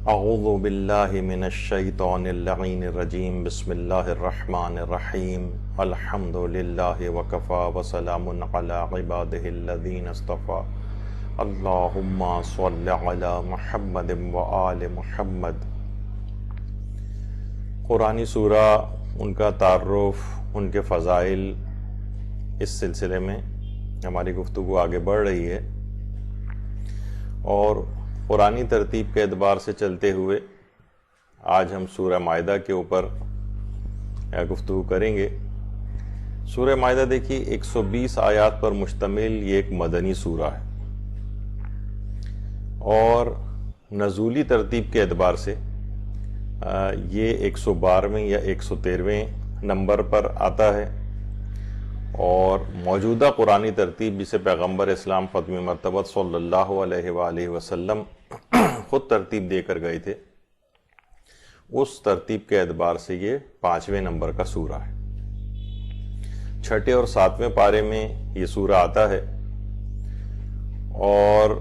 اعوذ باللہ من الشیطان اللعین الرجیم بسم اللہ الرحمن الرحیم الحمد للہ وکفا وسلام علی عبادہ الذین اصطفیٰ اللہم صل علی محمد وآل محمد۔ قرآنی سورہ، ان کا تعارف، ان کے فضائل، اس سلسلے میں ہماری گفتگو آگے بڑھ رہی ہے، اور قرآنی ترتیب کے اعتبار سے چلتے ہوئے آج ہم سورہ مائدہ کے اوپر گفتگو کریں گے۔ سورہ مائدہ دیکھیے 120 آیات پر مشتمل یہ ایک مدنی سورہ ہے، اور نزولی ترتیب کے اعتبار سے یہ 112ویں یا 113ویں نمبر پر آتا ہے، اور موجودہ قرآنی ترتیب جسے پیغمبر اسلام ختم مرتبہ صلی اللہ علیہ وآلہ وسلم خود ترتیب دے کر گئے تھے، اس ترتیب کے اعتبار سے یہ 5ویں نمبر کا سورہ ہے۔ 6 اور 7ویں پارے میں یہ سورہ آتا ہے، اور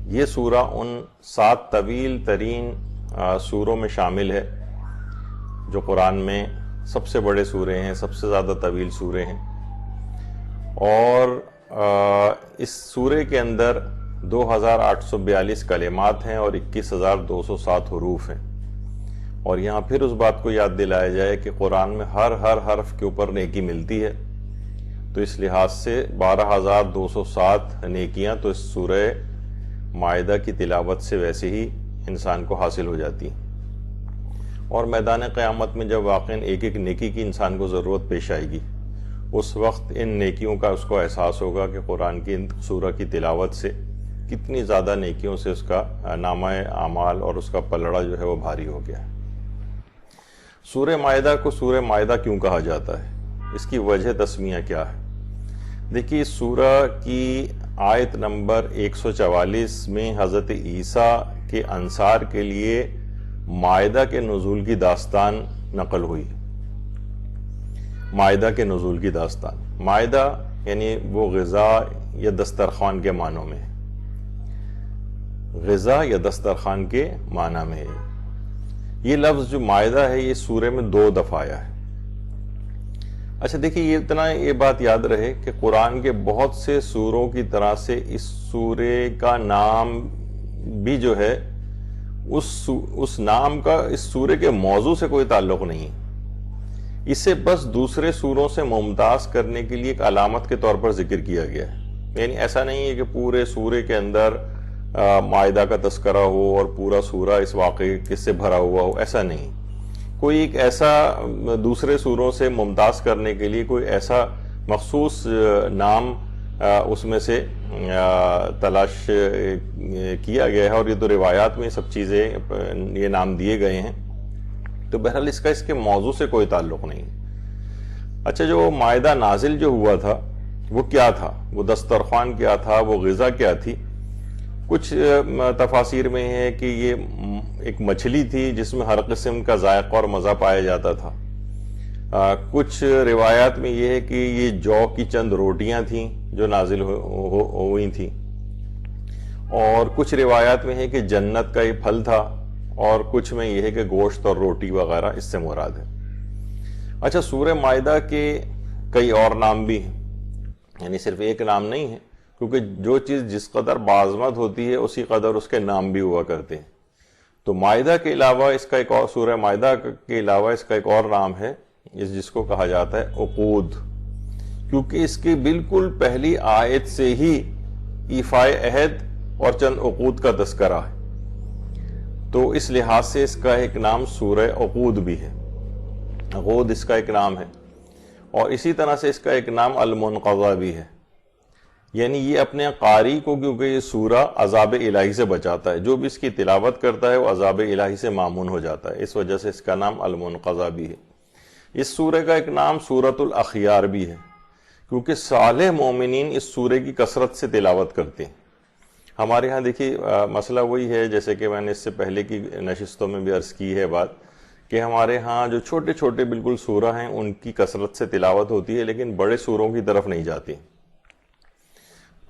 یہ سورہ ان 7 طویل ترین سوروں میں شامل ہے جو قرآن میں سب سے بڑے سورے ہیں، سب سے زیادہ طویل سورے ہیں، اور اس سورے کے اندر 2842 کلمات ہیں اور 21207 حروف ہیں۔ اور یہاں پھر اس بات کو یاد دلایا جائے کہ قرآن میں ہر حرف کے اوپر نیکی ملتی ہے، تو اس لحاظ سے 12207 نیکیاں تو اس سورہ مائدہ کی تلاوت سے ویسے ہی انسان کو حاصل ہو جاتی ہیں، اور میدان قیامت میں جب واقعاً ایک ایک نیکی کی انسان کو ضرورت پیش آئے گی، اس وقت ان نیکیوں کا اس کو احساس ہوگا کہ قرآن کی ان سورہ کی تلاوت سے کتنی زیادہ نیکیوں سے اس کا نامہ اعمال اور اس کا پلڑا جو ہے وہ بھاری ہو گیا ہے۔ سورہ مائدہ کو سورہ مائدہ کیوں کہا جاتا ہے؟ اس کی وجہ تسمیہ کیا ہے؟ دیکھیے، اس سورہ کی آیت نمبر 144 میں حضرت عیسیٰ کے انصار کے لیے مائدہ کے نزول کی داستان نقل ہوئی۔ مائدہ کے نزول کی داستان، مائدہ یعنی وہ غذا یا دسترخوان کے معنوں میں ہے، غذا یا دسترخوان کے معنی میں ہے۔ یہ لفظ جو مائدہ ہے یہ سورے میں 2 دفعہ آیا ہے۔ اچھا دیکھیے، یہ بات یاد رہے کہ قرآن کے بہت سے سوروں کی طرح سے اس سورے کا نام بھی جو ہے اس نام کا اس سورے کے موضوع سے کوئی تعلق نہیں ہے، اسے بس دوسرے سوروں سے ممتاز کرنے کے لیے ایک علامت کے طور پر ذکر کیا گیا ہے۔ یعنی ایسا نہیں ہے کہ پورے سورے کے اندر مائدہ کا تذکرہ ہو اور پورا سورہ اس واقعے کس سے بھرا ہوا ہو، ایسا نہیں۔ کوئی ایک ایسا دوسرے سوروں سے ممتاز کرنے کے لیے کوئی ایسا مخصوص نام اس میں سے تلاش کیا گیا ہے، اور یہ تو روایات میں سب چیزیں یہ نام دیے گئے ہیں، تو بہرحال اس کے موضوع سے کوئی تعلق نہیں۔ اچھا، جو مائدہ نازل جو ہوا تھا وہ کیا تھا؟ وہ دسترخوان کیا تھا؟ وہ غذا کیا تھی؟ کچھ تفاسیر میں ہے کہ یہ ایک مچھلی تھی جس میں ہر قسم کا ذائقہ اور مزہ پایا جاتا تھا۔ کچھ روایات میں یہ ہے کہ یہ جو کی چند روٹیاں تھیں جو نازل ہوئی تھیں، اور کچھ روایات میں ہے کہ جنت کا یہ پھل تھا، اور کچھ میں یہ ہے کہ گوشت اور روٹی وغیرہ اس سے مراد ہے۔ اچھا، سورہ مائدہ کے کئی اور نام بھی ہیں، یعنی صرف ایک نام نہیں ہے، کیونکہ جو چیز جس قدر باعظمت ہوتی ہے اسی قدر اس کے نام بھی ہوا کرتے ہیں۔ تو مائدہ کے علاوہ اس کا ایک اور، سورہ مائدہ کے علاوہ اس کا ایک اور نام ہے جس کو کہا جاتا ہے عقود، کیونکہ اس کی بالکل پہلی آیت سے ہی ایفائے عہد اور چند عقود کا تذکرہ ہے، تو اس لحاظ سے اس کا ایک نام سورہ عقود بھی ہے، عقود اس کا ایک نام ہے۔ اور اسی طرح سے اس کا ایک نام المنقضہ بھی ہے، یعنی یہ اپنے قاری کو، کیونکہ یہ سورہ عذاب الہی سے بچاتا ہے، جو بھی اس کی تلاوت کرتا ہے وہ عذاب الہی سے مامون ہو جاتا ہے، اس وجہ سے اس کا نام المنقضہ بھی ہے۔ اس سورہ کا ایک نام سورۃ الاخیار بھی ہے، کیونکہ صالح مومنین اس سورے کی کثرت سے تلاوت کرتے ہیں۔ ہمارے ہاں دیکھیے مسئلہ وہی ہے، جیسے کہ میں نے اس سے پہلے کی نشستوں میں بھی عرض کی ہے بات، کہ ہمارے ہاں جو چھوٹے چھوٹے بالکل سورہ ہیں ان کی کثرت سے تلاوت ہوتی ہے، لیکن بڑے سوروں کی طرف نہیں جاتی۔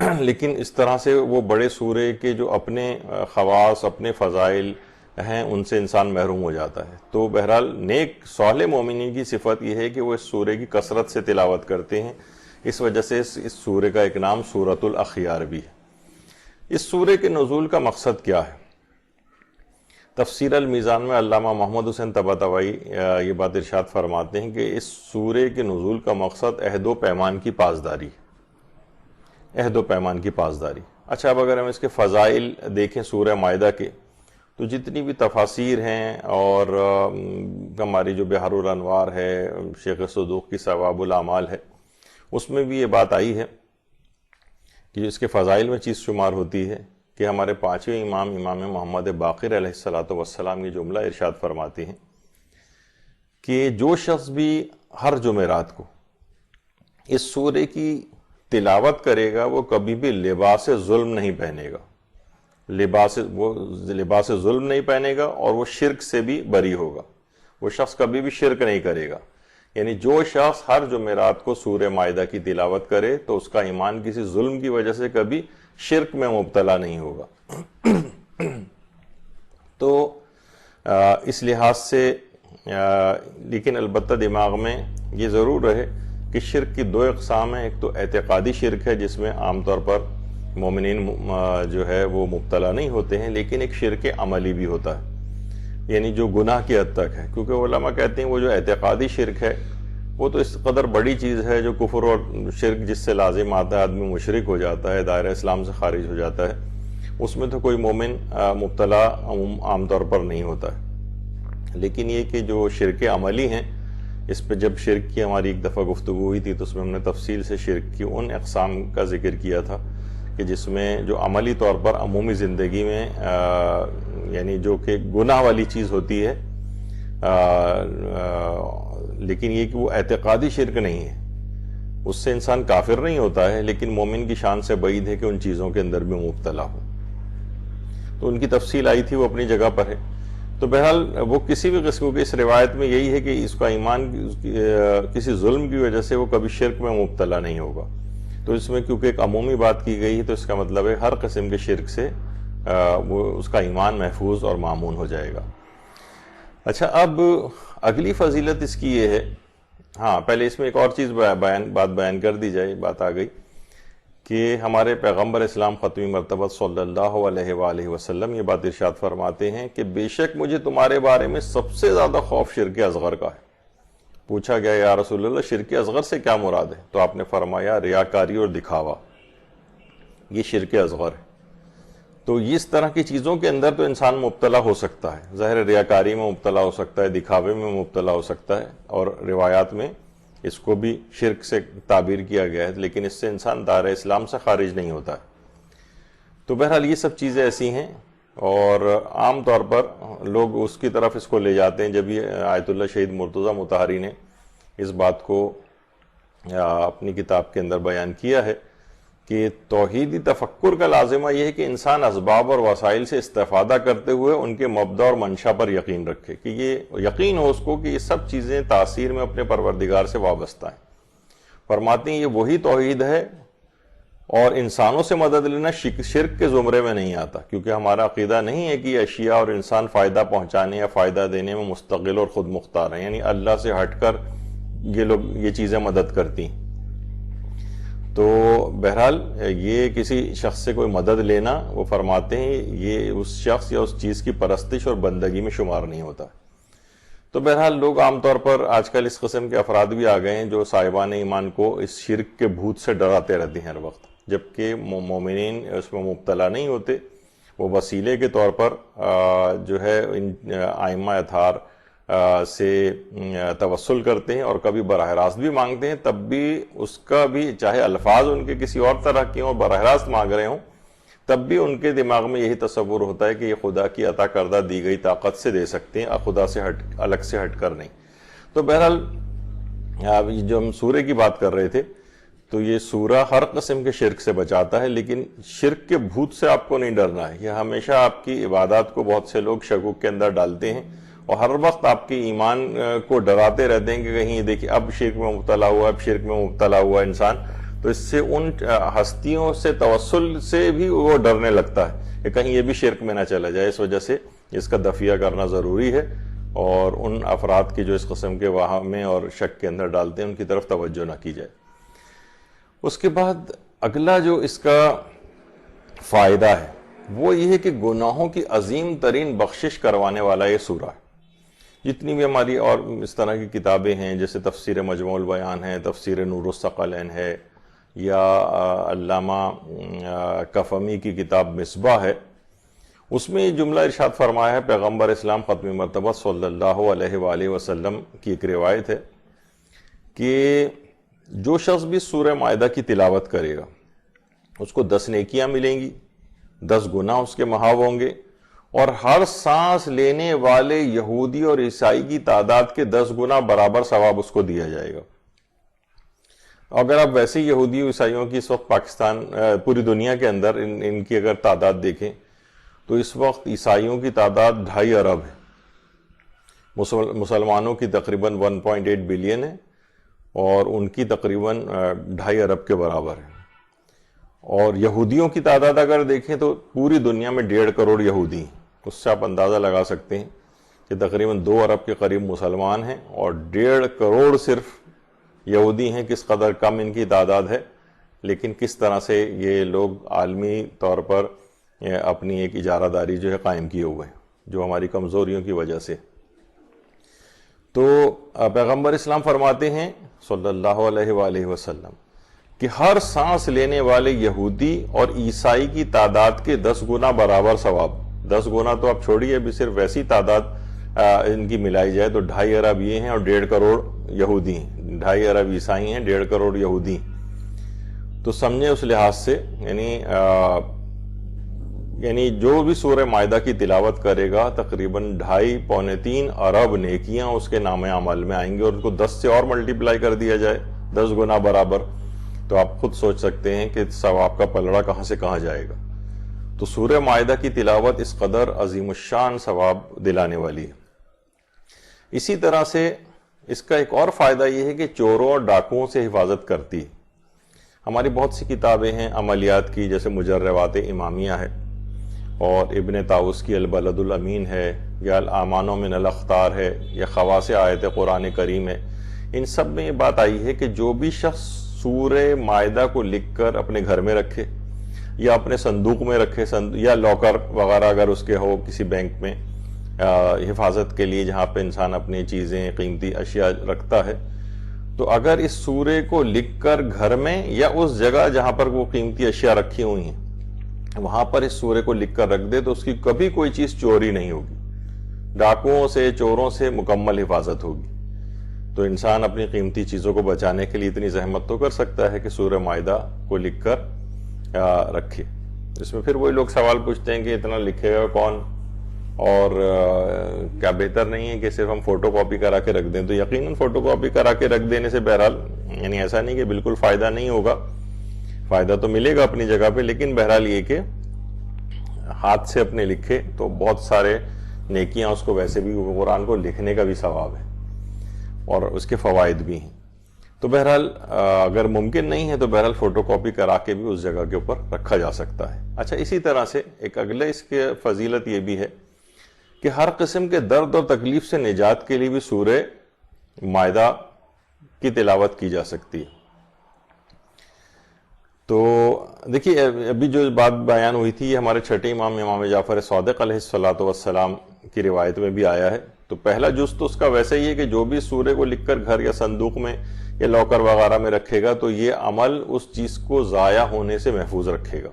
لیکن اس طرح سے وہ بڑے سورے کے جو اپنے خواص، اپنے فضائل، ہیں ان سے انسان محروم ہو جاتا ہے۔ تو بہرحال نیک صالح مومنین کی صفت یہ ہے کہ وہ اس سورے کی کثرت سے تلاوت کرتے ہیں، اس وجہ سے اس سورے کا ایک نام سورۃ الاخیار بھی ہے۔ اس سورے کے نزول کا مقصد کیا ہے؟ تفسیر المیزان میں علامہ محمد حسین طباطبائی یہ بات ارشاد فرماتے ہیں کہ اس سورے کے نزول کا مقصد عہد و پیمان کی پاسداری، عہد و پیمان کی پاسداری۔ اچھا، اب اگر ہم اس کے فضائل دیکھیں سورہ مائدہ کے، تو جتنی بھی تفاسیر ہیں اور ہماری جو بحر الانوار ہے، شیخ صدوق کی ثواب الاعمال ہے، اس میں بھی یہ بات آئی ہے کہ اس کے فضائل میں چیز شمار ہوتی ہے کہ ہمارے پانچویں امام محمد باقر علیہ السلام کی جملہ ارشاد فرماتے ہیں کہ جو شخص بھی ہر جمعرات کو اس سورے کی تلاوت کرے گا وہ کبھی بھی لباس ظلم نہیں پہنے گا، لباس ظلم نہیں پہنے گا، اور وہ شرک سے بھی بری ہوگا، وہ شخص کبھی بھی شرک نہیں کرے گا۔ یعنی جو شخص ہر جمعرات کو سورہ مائدہ کی تلاوت کرے تو اس کا ایمان کسی ظلم کی وجہ سے کبھی شرک میں مبتلا نہیں ہوگا۔ تو اس لحاظ سے لیکن البتہ دماغ میں یہ ضرور رہے کہ شرک کی دو اقسام ہیں، ایک تو اعتقادی شرک ہے جس میں عام طور پر مومنین جو ہے وہ مبتلا نہیں ہوتے ہیں، لیکن ایک شرک عملی بھی ہوتا ہے، یعنی جو گناہ کی حد تک ہے، کیونکہ علماء کہتے ہیں وہ جو اعتقادی شرک ہے وہ تو اس قدر بڑی چیز ہے، جو کفر اور شرک جس سے لازم آتا ہے، آدمی مشرک ہو جاتا ہے، دائرہ اسلام سے خارج ہو جاتا ہے، اس میں تو کوئی مومن مبتلا عام طور پر نہیں ہوتا ہے۔ لیکن یہ کہ جو شرک عملی ہیں، اس پہ جب شرک کی ہماری ایک دفعہ گفتگو ہوئی تھی تو اس میں ہم نے تفصیل سے شرک کی ان اقسام کا ذکر کیا تھا کہ جس میں جو عملی طور پر عمومی زندگی میں یعنی جو کہ گناہ والی چیز ہوتی ہے، لیکن یہ کہ وہ اعتقادی شرک نہیں ہے، اس سے انسان کافر نہیں ہوتا ہے، لیکن مومن کی شان سے بعید ہے کہ ان چیزوں کے اندر بھی مبتلا ہو۔ تو ان کی تفصیل آئی تھی، وہ اپنی جگہ پر ہے۔ تو بہرحال وہ کسی بھی قسم کی اس روایت میں یہی ہے کہ اس کا ایمان کسی ظلم کی وجہ سے وہ کبھی شرک میں مبتلا نہیں ہوگا۔ تو اس میں کیونکہ ایک عمومی بات کی گئی ہے تو اس کا مطلب ہے ہر قسم کے شرک سے وہ اس کا ایمان محفوظ اور مامون ہو جائے گا۔ اچھا، اب اگلی فضیلت اس کی یہ ہے، ہاں پہلے اس میں ایک اور چیز بات بیان کر دی جائے، بات آ گئی کہ ہمارے پیغمبر اسلام ختمی مرتبہ صلی اللہ علیہ وآلہ وسلم یہ بات ارشاد فرماتے ہیں کہ بے شک مجھے تمہارے بارے میں سب سے زیادہ خوف شرک اصغر کا ہے۔ پوچھا گیا یا رسول اللہ شرک اصغر سے کیا مراد ہے؟ تو آپ نے فرمایا ریاکاری اور دکھاوا، یہ شرک اصغر ہے۔ تو اس طرح کی چیزوں کے اندر تو انسان مبتلا ہو سکتا ہے، ظاہر ریاکاری میں مبتلا ہو سکتا ہے، دکھاوے میں مبتلا ہو سکتا ہے، اور روایات میں اس کو بھی شرک سے تعبیر کیا گیا ہے، لیکن اس سے انسان دائرہ اسلام سے خارج نہیں ہوتا ہے۔ تو بہرحال یہ سب چیزیں ایسی ہیں، اور عام طور پر لوگ اس کی طرف اس کو لے جاتے ہیں۔ جب یہ آیت اللہ شہید مرتضیٰ مطہری نے اس بات کو اپنی کتاب کے اندر بیان کیا ہے کہ توحیدی تفکر کا لازمہ یہ ہے کہ انسان اسباب اور وسائل سے استفادہ کرتے ہوئے ان کے مبدا اور منشا پر یقین رکھے، کہ یہ یقین ہو اس کو کہ یہ سب چیزیں تاثیر میں اپنے پروردگار سے وابستہ ہیں۔ فرماتے ہیں یہ وہی توحید ہے، اور انسانوں سے مدد لینا شرک کے زمرے میں نہیں آتا، کیونکہ ہمارا عقیدہ نہیں ہے کہ یہ اشیاء اور انسان فائدہ پہنچانے یا فائدہ دینے میں مستقل اور خود مختار ہیں، یعنی اللہ سے ہٹ کر یہ لوگ یہ چیزیں مدد کرتی ہیں۔ تو بہرحال یہ کسی شخص سے کوئی مدد لینا، وہ فرماتے ہیں یہ اس شخص یا اس چیز کی پرستش اور بندگی میں شمار نہیں ہوتا۔ تو بہرحال لوگ عام طور پر آج کل اس قسم کے افراد بھی آ گئے ہیں جو صاحبان ایمان کو اس شرک کے بھوت سے ڈراتے رہتے ہیں ہر وقت، جبکہ مومنین اس میں مبتلا نہیں ہوتے۔ وہ وسیلے کے طور پر جو ہے ان ائمہ اطہار سے توسل کرتے ہیں، اور کبھی براہ راست بھی مانگتے ہیں، تب بھی اس کا بھی چاہے الفاظ ان کے کسی اور طرح کے ہوں اور براہ راست مانگ رہے ہوں، تب بھی ان کے دماغ میں یہی تصور ہوتا ہے کہ یہ خدا کی عطا کردہ دی گئی طاقت سے دے سکتے ہیں، خدا سے الگ سے ہٹ کر نہیں۔ تو بہرحال جو ہم سورہ کی بات کر رہے تھے، تو یہ سورہ ہر قسم کے شرک سے بچاتا ہے، لیکن شرک کے بھوت سے آپ کو نہیں ڈرنا ہے۔ یہ ہمیشہ آپ کی عبادات کو بہت سے لوگ شکوک کے اندر ڈالتے ہیں، اور ہر وقت آپ کے ایمان کو ڈراتے رہتے ہیں کہ کہیں دیکھیں اب شرک میں مبتلا ہوا، اب شرک میں مبتلا ہوا انسان، تو اس سے ان ہستیوں سے توسل سے بھی وہ ڈرنے لگتا ہے کہ کہیں یہ بھی شرک میں نہ چلا جائے۔ اس وجہ سے اس کا دفیہ کرنا ضروری ہے، اور ان افراد کی جو اس قسم کے وہمیں اور شک کے اندر ڈالتے ہیں ان کی طرف توجہ نہ کی جائے۔ اس کے بعد اگلا جو اس کا فائدہ ہے وہ یہ ہے کہ گناہوں کی عظیم ترین بخشش کروانے والا یہ سورہ ہے۔ جتنی بھی ہماری اور اس طرح کی کتابیں ہیں، جیسے تفسیر مجموع البیان ہے، تفسیر نور الثقلین ہے، یا علامہ کفمی کی کتاب مصباح ہے، اس میں یہ جملہ ارشاد فرمایا ہے، پیغمبر اسلام ختم مرتبہ صلی اللہ علیہ وآلہ وسلم کی ایک روایت ہے کہ جو شخص بھی سورہ مائدہ کی تلاوت کرے گا اس کو 10 نیکیاں ملیں گی، 10 گناہ اس کے محو ہوں گے، اور ہر سانس لینے والے یہودی اور عیسائی کی تعداد کے 10 گنا برابر ثواب اس کو دیا جائے گا۔ اگر آپ ویسے یہودی اور عیسائیوں کی اس وقت پاکستان پوری دنیا کے اندر ان کی اگر تعداد دیکھیں تو اس وقت عیسائیوں کی تعداد 2.5 ارب ہے، مسلمانوں کی تقریباً 1.8 بلین ہے، اور ان کی تقریباً 2.5 ارب کے برابر ہے۔ اور یہودیوں کی تعداد اگر دیکھیں تو پوری دنیا میں 1.5 کروڑ یہودی ہیں، اس سے آپ اندازہ لگا سکتے ہیں کہ تقریباً 2 ارب کے قریب مسلمان ہیں، اور 1.5 کروڑ صرف یہودی ہیں۔ کس قدر کم ان کی تعداد ہے، لیکن کس طرح سے یہ لوگ عالمی طور پر اپنی ایک اجارہ داری جو ہے قائم کیے ہوئے ہیں، جو ہماری کمزوریوں کی وجہ سے۔ تو پیغمبر اسلام فرماتے ہیں صلی اللہ علیہ وآلہ وسلم کہ ہر سانس لینے والے یہودی اور عیسائی کی تعداد کے 10 گنا برابر ثواب۔ 10 گنا تو آپ چھوڑیے، ابھی صرف ویسی تعداد ان کی ملائی جائے تو 2.5 ارب یہ ہیں اور 1.5 کروڑ یہودی ہیں، 2.5 ارب عیسائی ہیں، 1.5 کروڑ یہودی۔ تو سمجھیں اس لحاظ سے یعنی جو بھی سورہ مائدہ کی تلاوت کرے گا تقریباً 2.5 پونے 3 ارب نیکیاں اس کے نام عمل میں آئیں گے، اور ان کو 10 سے اور ملٹیپلائی کر دیا جائے 10 گنا برابر، تو آپ خود سوچ سکتے ہیں کہ ثواب کا پلڑا کہاں سے کہاں جائے گا۔ تو سورہ مائدہ کی تلاوت اس قدر عظیم الشان ثواب دلانے والی ہے۔ اسی طرح سے اس کا ایک اور فائدہ یہ ہے کہ چوروں اور ڈاکوؤں سے حفاظت کرتی ہے۔ ہماری بہت سی کتابیں ہیں عملیات کی، جیسے مجربات امامیہ ہے، اور ابن طاووس کی البلد الامین ہے، یا الامان من الاخطار ہے، یا خواص آیت قرآن کریم ہے۔ ان سب میں یہ بات آئی ہے کہ جو بھی شخص سورہ مائدہ کو لکھ کر اپنے گھر میں رکھے یا اپنے صندوق میں رکھے، یا لاکر وغیرہ اگر اس کے ہو کسی بینک میں حفاظت کے لیے جہاں پہ انسان اپنی چیزیں قیمتی اشیاء رکھتا ہے، تو اگر اس سورے کو لکھ کر گھر میں یا اس جگہ جہاں پر وہ قیمتی اشیاء رکھی ہوئی ہیں وہاں پر اس سورے کو لکھ کر رکھ دے تو اس کی کبھی کوئی چیز چوری نہیں ہوگی، ڈاکوؤں سے چوروں سے مکمل حفاظت ہوگی۔ تو انسان اپنی قیمتی چیزوں کو بچانے کے لیے اتنی زحمت تو کر سکتا ہے کہ سورہ مائدہ کو لکھ کر رکھے۔ اس میں پھر وہی لوگ سوال پوچھتے ہیں کہ اتنا لکھے گا کون، اور کیا بہتر نہیں ہے کہ صرف ہم فوٹو کاپی کرا کے رکھ دیں؟ تو یقیناً فوٹو کاپی کرا کے رکھ دینے سے بہرحال یعنی ایسا نہیں کہ بالکل فائدہ نہیں ہوگا، فائدہ تو ملے گا اپنی جگہ پہ، لیکن بہرحال یہ کہ ہاتھ سے اپنے لکھے تو بہت سارے نیکیاں اس کو، ویسے بھی قرآن کو لکھنے کا بھی ثواب ہے اور اس کے فوائد بھی ہیں۔ تو بہرحال اگر ممکن نہیں ہے تو بہرحال فوٹو کاپی کرا کے بھی اس جگہ کے اوپر رکھا جا سکتا ہے۔ اچھا، اسی طرح سے ایک اگلے اس کے فضیلت یہ بھی ہے کہ ہر قسم کے درد اور تکلیف سے نجات کے لیے بھی سورہ مائدہ کی تلاوت کی جا سکتی ہے۔ تو دیکھیے ابھی جو بات بیان ہوئی تھی یہ ہمارے چھٹے امام جعفر صادق علیہ السلام کی روایت میں بھی آیا ہے۔ تو پہلا جز تو اس کا ویسے ہی ہے کہ جو بھی سورے کو لکھ کر گھر یا صندوق میں یا لاکر وغیرہ میں رکھے گا تو یہ عمل اس چیز کو ضائع ہونے سے محفوظ رکھے گا،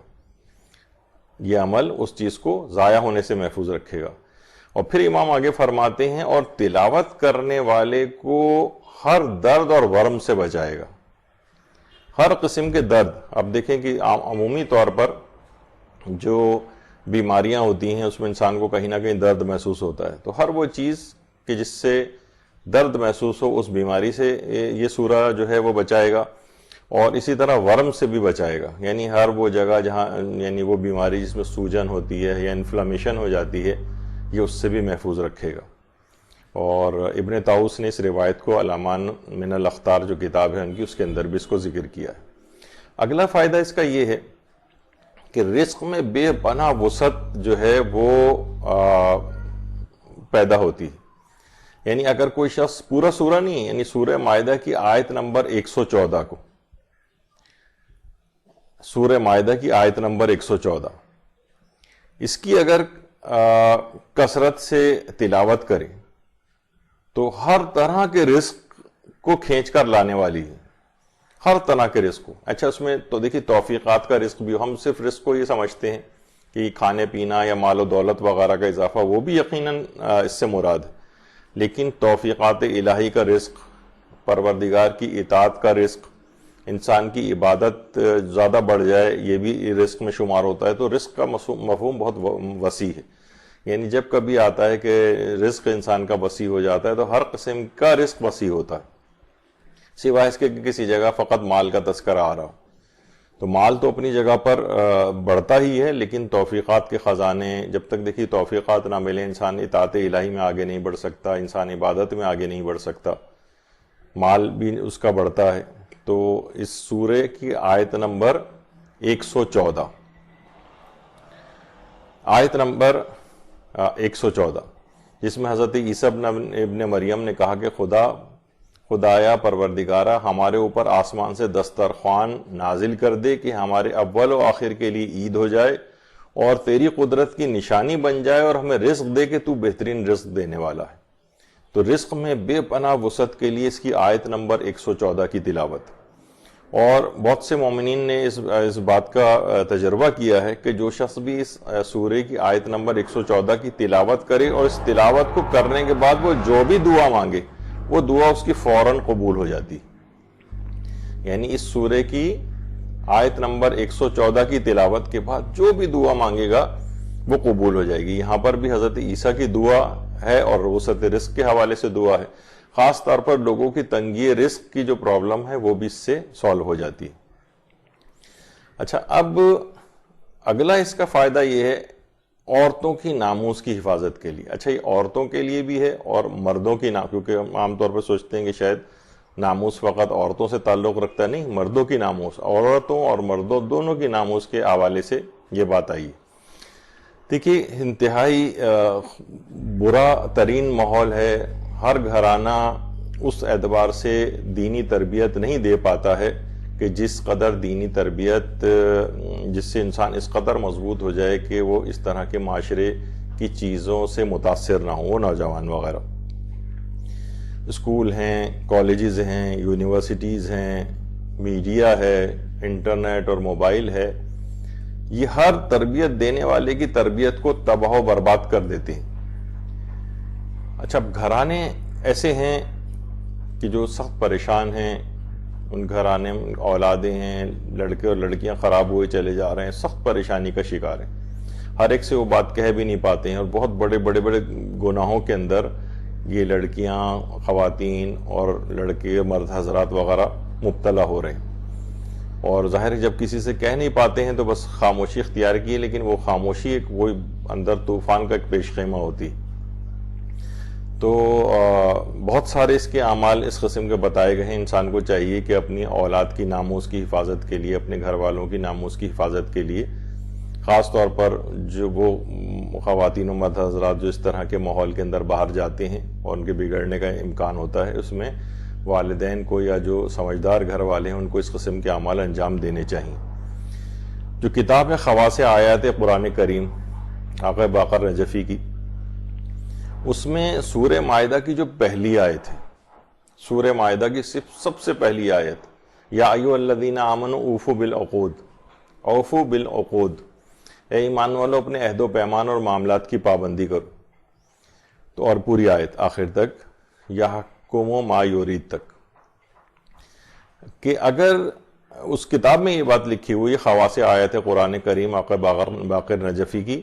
یہ عمل اس چیز کو ضائع ہونے سے محفوظ رکھے گا۔ اور پھر امام آگے فرماتے ہیں اور تلاوت کرنے والے کو ہر درد اور ورم سے بچائے گا، ہر قسم کے درد۔ اب دیکھیں کہ عمومی طور پر جو بیماریاں ہوتی ہیں اس میں انسان کو کہیں نہ کہیں درد محسوس ہوتا ہے، تو ہر وہ چیز کہ جس سے درد محسوس ہو اس بیماری سے یہ سورہ جو ہے وہ بچائے گا، اور اسی طرح ورم سے بھی بچائے گا، یعنی ہر وہ جگہ جہاں یعنی وہ بیماری جس میں سوجن ہوتی ہے یا انفلامیشن ہو جاتی ہے یہ اس سے بھی محفوظ رکھے گا۔ اور ابن طاووس نے اس روایت کو الامان من الاخطار جو کتاب ہے ان کی، اس کے اندر بھی اس کو ذکر کیا ہے۔ اگلا فائدہ اس کا یہ ہے کہ رزق میں بے پناہ وسعت جو ہے وہ پیدا ہوتی ہے. یعنی اگر کوئی شخص پورا سورہ نہیں، یعنی سورہ مائدہ کی آیت نمبر 114 کو، سورہ مائدہ کی آیت نمبر 114 اس کی اگر کثرت سے تلاوت کرے تو ہر طرح کے رزق کو کھینچ کر لانے والی ہے، ہر طرح کے رزق کو. اچھا اس میں تو دیکھیے توفیقات کا رزق بھی، ہم صرف رزق کو یہ سمجھتے ہیں کہ کھانے پینا یا مال و دولت وغیرہ کا اضافہ، وہ بھی یقیناً اس سے مراد ہے، لیکن توفیقات الہی کا رزق، پروردگار کی اطاعت کا رزق، انسان کی عبادت زیادہ بڑھ جائے یہ بھی رزق میں شمار ہوتا ہے. تو رزق کا مفہوم بہت وسیع ہے. یعنی جب کبھی آتا ہے کہ رزق انسان کا وسیع ہو جاتا ہے تو ہر قسم کا رزق وسیع ہوتا ہے، سوائے اس کے کسی جگہ فقط مال کا تذکرہ آ رہا ہو. تو مال تو اپنی جگہ پر بڑھتا ہی ہے، لیکن توفیقات کے خزانے جب تک دیکھیے توفیقات نہ ملے انسان اطاعت الہی میں آگے نہیں بڑھ سکتا، انسان عبادت میں آگے نہیں بڑھ سکتا، مال بھی اس کا بڑھتا ہے. تو اس سورے کی آیت نمبر 114 آیت نمبر 114 جس میں حضرت عیسیٰ ابن مریم نے کہا کہ خدایا پروردگارہ ہمارے اوپر آسمان سے دسترخوان نازل کر دے کہ ہمارے اول و آخر کے لیے عید ہو جائے اور تیری قدرت کی نشانی بن جائے، اور ہمیں رزق دے کہ تو بہترین رزق دینے والا ہے. تو رزق میں بے پناہ وسعت کے لیے اس کی آیت نمبر 114 کی تلاوت. اور بہت سے مومنین نے اس بات کا تجربہ کیا ہے کہ جو شخص بھی اس سورے کی آیت نمبر 114 کی تلاوت کرے اور اس تلاوت کو کرنے کے بعد وہ جو بھی دعا مانگے وہ دعا اس کی فوراً قبول ہو جاتی. یعنی اس سورے کی آیت نمبر 114 کی تلاوت کے بعد جو بھی دعا مانگے گا وہ قبول ہو جائے گی. یہاں پر بھی حضرت عیسیٰ کی دعا ہے اور وسعت رزق کے حوالے سے دعا ہے. خاص طور پر لوگوں کی تنگی رزق کی جو پرابلم ہے وہ بھی اس سے سالو ہو جاتی ہے. اچھا اب اگلا اس کا فائدہ یہ ہے عورتوں کی ناموس کی حفاظت کے لیے. اچھا یہ عورتوں کے لیے بھی ہے اور مردوں کی کیونکہ ہم عام طور پر سوچتے ہیں کہ شاید ناموس فقط عورتوں سے تعلق رکھتا نہیں، مردوں کی ناموس، عورتوں اور مردوں دونوں کی ناموس کے حوالے سے یہ بات آئی ہے. دیکھیے انتہائی برا ترین ماحول ہے، ہر گھرانہ اس اعتبار سے دینی تربیت نہیں دے پاتا ہے کہ جس قدر دینی تربیت جس سے انسان اس قدر مضبوط ہو جائے کہ وہ اس طرح کے معاشرے کی چیزوں سے متاثر نہ ہوں وہ نوجوان وغیرہ. اسکول ہیں، کالجز ہیں، یونیورسٹیز ہیں، میڈیا ہے، انٹرنیٹ اور موبائل ہے، یہ ہر تربیت دینے والے کی تربیت کو تباہ و برباد کر دیتے ہیں. اچھا گھرانے ایسے ہیں کہ جو سخت پریشان ہیں، ان گھرانے میں اولادیں ہیں، لڑکے اور لڑکیاں خراب ہوئے چلے جا رہے ہیں، سخت پریشانی کا شکار ہیں، ہر ایک سے وہ بات کہہ بھی نہیں پاتے ہیں، اور بہت بڑے بڑے بڑے گناہوں کے اندر یہ لڑکیاں، خواتین اور لڑکے مرد حضرات وغیرہ مبتلا ہو رہے ہیں. اور ظاہر ہے جب کسی سے کہہ نہیں پاتے ہیں تو بس خاموشی اختیار کی ہے، لیکن وہ خاموشی ایک وہ اندر طوفان کا ایک پیش خیمہ ہوتی. تو بہت سارے اس کے اعمال اس قسم کے بتائے گئے ہیں. انسان کو چاہیے کہ اپنی اولاد کی ناموس کی حفاظت کے لیے، اپنے گھر والوں کی ناموس کی حفاظت کے لیے، خاص طور پر جو وہ خواتین و مرد حضرات جو اس طرح کے ماحول کے اندر باہر جاتے ہیں اور ان کے بگڑنے کا امکان ہوتا ہے، اس میں والدین کو یا جو سمجھدار گھر والے ہیں ان کو اس قسم کے اعمال انجام دینے چاہیے. جو کتاب ہے خواص آیات قرآن کریم آقا باقر نجفی کی، اس میں سورہ مائدہ کی جو پہلی آیت ہے، سورہ مائدہ کی سب سے پہلی آیت، یا ایھا الذین آمنوا اوفوا بالعقود، اوفوا بالعقود، اے ایمان والو اپنے عہد و پیمان اور معاملات کی پابندی کرو. تو اور پوری آیت آخر تک، یحکم ما یرید تک، کہ اگر اس کتاب میں یہ بات لکھی ہوئی خواص آیت قرآن کریم آقا باقر نجفی کی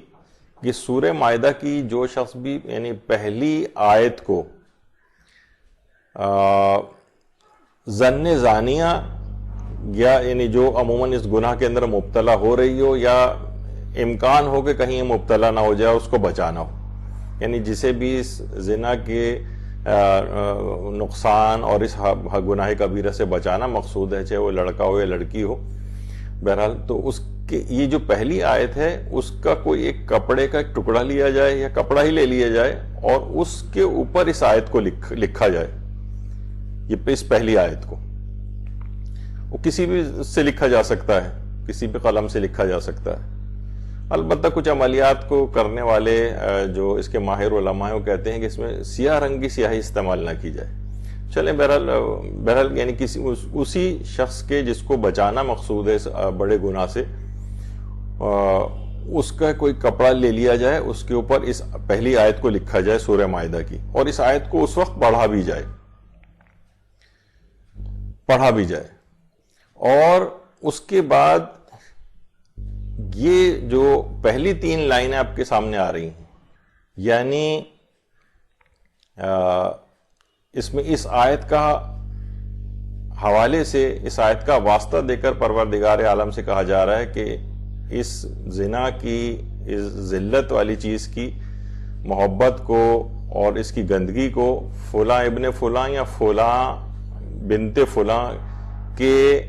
کہ سورہ مائدہ کی جو شخص بھی یعنی پہلی آیت کو ظن زانیہ یا یعنی جو عموماً اس گناہ کے اندر مبتلا ہو رہی ہو یا امکان ہو کہ کہیں مبتلا نہ ہو جائے اس کو بچانا ہو، یعنی جسے بھی اس زنا کے نقصان اور اس گناہ کبیرہ سے بچانا مقصود ہے، چاہے وہ لڑکا ہو یا لڑکی ہو، بہرحال تو اس کہ یہ جو پہلی آیت ہے اس کا کوئی ایک کپڑے کا ایک ٹکڑا لیا جائے یا کپڑا ہی لے لیا جائے اور اس کے اوپر اس آیت کو لکھا جائے، یہ اس پہلی آیت کو وہ کسی بھی سے لکھا جا سکتا ہے، کسی بھی قلم سے لکھا جا سکتا ہے۔ البتہ کچھ عملیات کو کرنے والے جو اس کے ماہر علماء ہیں وہ کہتے ہیں کہ اس میں سیاہ رنگ کی سیاہی استعمال نہ کی جائے۔ چلیں بہرحال یعنی اسی شخص کے جس کو بچانا مقصود ہے اس بڑے گناہ سے، اس کا کوئی کپڑا لے لیا جائے، اس کے اوپر اس پہلی آیت کو لکھا جائے سورہ مائدہ کی، اور اس آیت کو اس وقت پڑھا بھی جائے اور اس کے بعد یہ جو پہلی 3 لائنیں آپ کے سامنے آ رہی ہیں، یعنی اس میں اس آیت کا حوالے سے، اس آیت کا واسطہ دے کر پروردگار عالم سے کہا جا رہا ہے کہ اس زنا کی، اس ذلت والی چیز کی محبت کو اور اس کی گندگی کو فلاں ابن فلاں یا فلاں بنت فلاں کے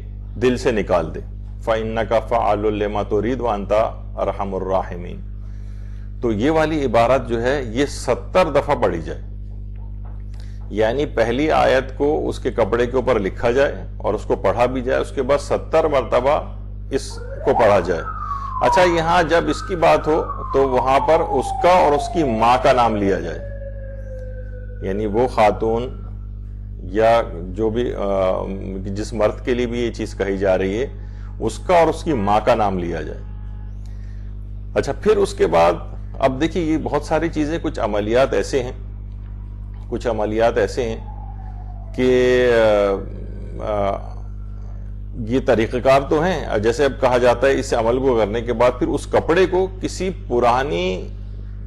دل سے نکال دے۔ فَإِنَّكَ فَعَلٌ لِمَا تُرِيدُ وَأَنْتَ أَرْحَمُ الرَّاحِمِينَ۔ تو یہ والی عبارت جو ہے یہ 70 دفعہ پڑھی جائے، یعنی پہلی آیت کو اس کے کپڑے کے اوپر لکھا جائے اور اس کو پڑھا بھی جائے، اس کے بعد 70 مرتبہ اس کو پڑھا جائے۔ اچھا، یہاں جب اس کی بات ہو تو وہاں پر اس کا اور اس کی ماں کا نام لیا جائے، یعنی وہ خاتون یا جو بھی جس مرد کے لیے بھی یہ چیز کہی جا رہی ہے اس کا اور اس کی ماں کا نام لیا جائے۔ اچھا، پھر اس کے بعد اب دیکھیے یہ بہت ساری چیزیں، کچھ عملیات ایسے ہیں کہ یہ طریقہ کار تو ہیں، جیسے اب کہا جاتا ہے اس عمل کو کرنے کے بعد پھر اس کپڑے کو کسی پرانی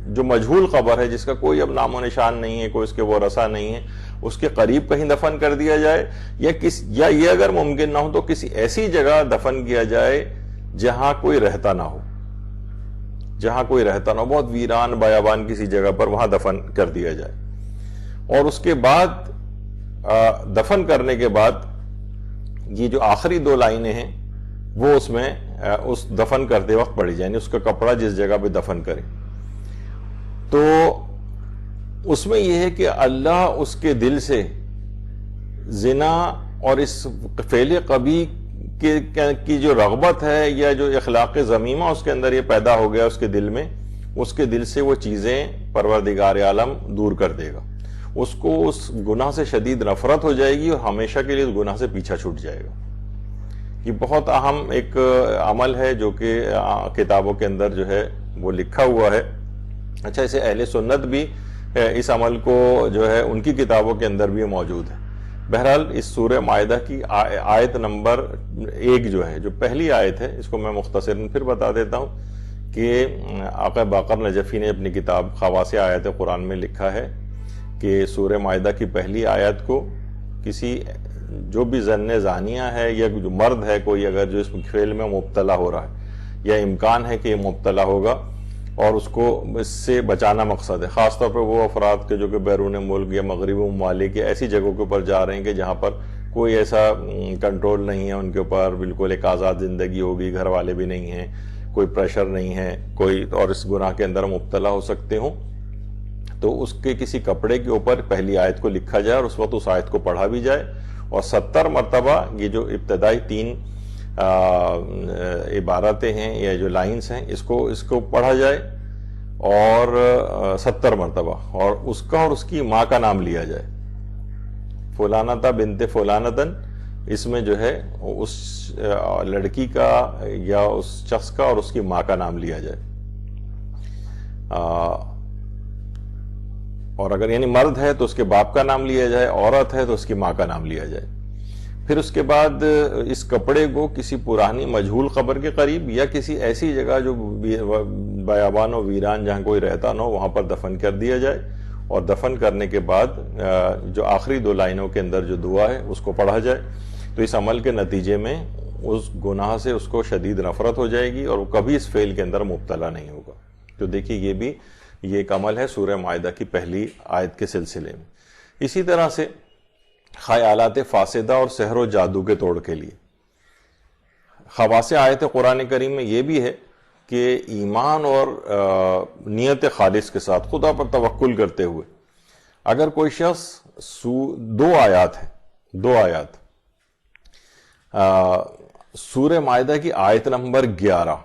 جو مجہول قبر ہے جس کا کوئی اب نام و نشان نہیں ہے، کوئی اس کے ورثہ نہیں ہے، اس کے قریب کہیں دفن کر دیا جائے، یا یہ اگر ممکن نہ ہو تو کسی ایسی جگہ دفن کیا جائے جہاں کوئی رہتا نہ ہو، بہت ویران بیابان کسی جگہ پر وہاں دفن کر دیا جائے، اور اس کے بعد دفن کرنے کے بعد یہ جو آخری 2 لائنیں ہیں وہ اس میں اس دفن کرتے وقت پڑھی جائیں، یعنی اس کا کپڑا جس جگہ پہ دفن کرے۔ تو اس میں یہ ہے کہ اللہ اس کے دل سے زنا اور اس فعل قبیح کی جو رغبت ہے یا جو اخلاق ذمیمہ اس کے اندر یہ پیدا ہو گیا اس کے دل میں، اس کے دل سے وہ چیزیں پروردگار عالم دور کر دے گا، اس کو اس گناہ سے شدید نفرت ہو جائے گی اور ہمیشہ کے لیے اس گناہ سے پیچھا چھوٹ جائے گا۔ یہ بہت اہم ایک عمل ہے جو کہ کتابوں کے اندر جو ہے وہ لکھا ہوا ہے۔ اچھا، اسے اہل سنت بھی اس عمل کو جو ہے ان کی کتابوں کے اندر بھی موجود ہے۔ بہرحال اس سورہ مائدہ کی آیت نمبر 1 جو ہے، جو پہلی آیت ہے، اس کو میں مختصراً پھر بتا دیتا ہوں کہ آقا باقر نجفی نے اپنی کتاب خواص آیات قرآن میں لکھا ہے کہ سورہ مائدہ کی پہلی آیت کو کسی جو بھی زن زانیہ ہے یا جو مرد ہے کوئی اگر جو اس فعل میں مبتلا ہو رہا ہے یا امکان ہے کہ یہ مبتلا ہوگا اور اس کو اس سے بچانا مقصد ہے، خاص طور پہ وہ افراد کے جو کہ بیرون ملک یا مغربی ممالک یا ایسی جگہوں کے اوپر جا رہے ہیں کہ جہاں پر کوئی ایسا کنٹرول نہیں ہے ان کے اوپر، بالکل ایک آزاد زندگی ہوگی، گھر والے بھی نہیں ہیں، کوئی پریشر نہیں ہے، کوئی اور اس گناہ کے اندر مبتلا ہو سکتے ہوں، تو اس کے کسی کپڑے کے اوپر پہلی آیت کو لکھا جائے اور اس وقت اس آیت کو پڑھا بھی جائے، اور 70 مرتبہ یہ جو ابتدائی 3 عبارتیں ہیں یا جو لائنز ہیں اس کو پڑھا جائے اور 70 مرتبہ، اور اس کا اور اس کی ماں کا نام لیا جائے، فلانتا بنت فلانتن، اس میں جو ہے اس لڑکی کا یا اس شخص کا اور اس کی ماں کا نام لیا جائے، اور اگر یعنی مرد ہے تو اس کے باپ کا نام لیا جائے، عورت ہے تو اس کی ماں کا نام لیا جائے۔ پھر اس کے بعد اس کپڑے کو کسی پرانی مجہول قبر کے قریب یا کسی ایسی جگہ جو بیابان و ویران جہاں کوئی رہتا نہ ہو وہاں پر دفن کر دیا جائے، اور دفن کرنے کے بعد جو آخری 2 لائنوں کے اندر جو دعا ہے اس کو پڑھا جائے، تو اس عمل کے نتیجے میں اس گناہ سے اس کو شدید نفرت ہو جائے گی اور وہ کبھی اس فعل کے اندر مبتلا نہیں ہوگا۔ تو دیکھیے یہ ایک عمل ہے سورہ مائدہ کی پہلی آیت کے سلسلے میں۔ اسی طرح سے خیالات فاسدہ اور سحر و جادو کے توڑ کے لیے خواص آیت قرآن کریم میں یہ بھی ہے کہ ایمان اور نیت خالص کے ساتھ خدا پر توکل کرتے ہوئے اگر کوئی شخص دو آیات سورہ مائدہ کی آیت نمبر 11،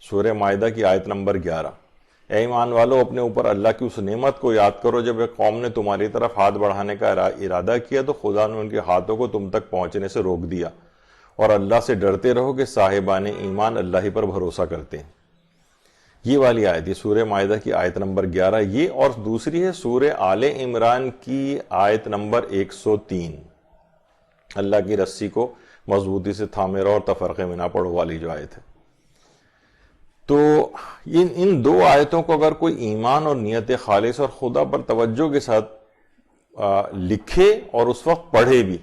سورہ مائدہ کی آیت نمبر 11، اے ایمان والو اپنے اوپر اللہ کی اس نعمت کو یاد کرو جب ایک قوم نے تمہاری طرف ہاتھ بڑھانے کا ارادہ کیا تو خدا نے ان کے ہاتھوں کو تم تک پہنچنے سے روک دیا، اور اللہ سے ڈرتے رہو کہ صاحبان ایمان اللہ ہی پر بھروسہ کرتے ہیں۔ یہ والی آیت ہے سورہ مائدہ کی آیت نمبر 11 یہ، اور دوسری ہے سورہ آل عمران کی آیت نمبر 103، اللہ کی رسی کو مضبوطی سے تھامے رہو اور تفرقے میں نہ پڑو والی جو آیت ہے۔ تو ان دو آیتوں کو اگر کوئی ایمان اور نیت خالص اور خدا پر توجہ کے ساتھ لکھے اور اس وقت پڑھے بھی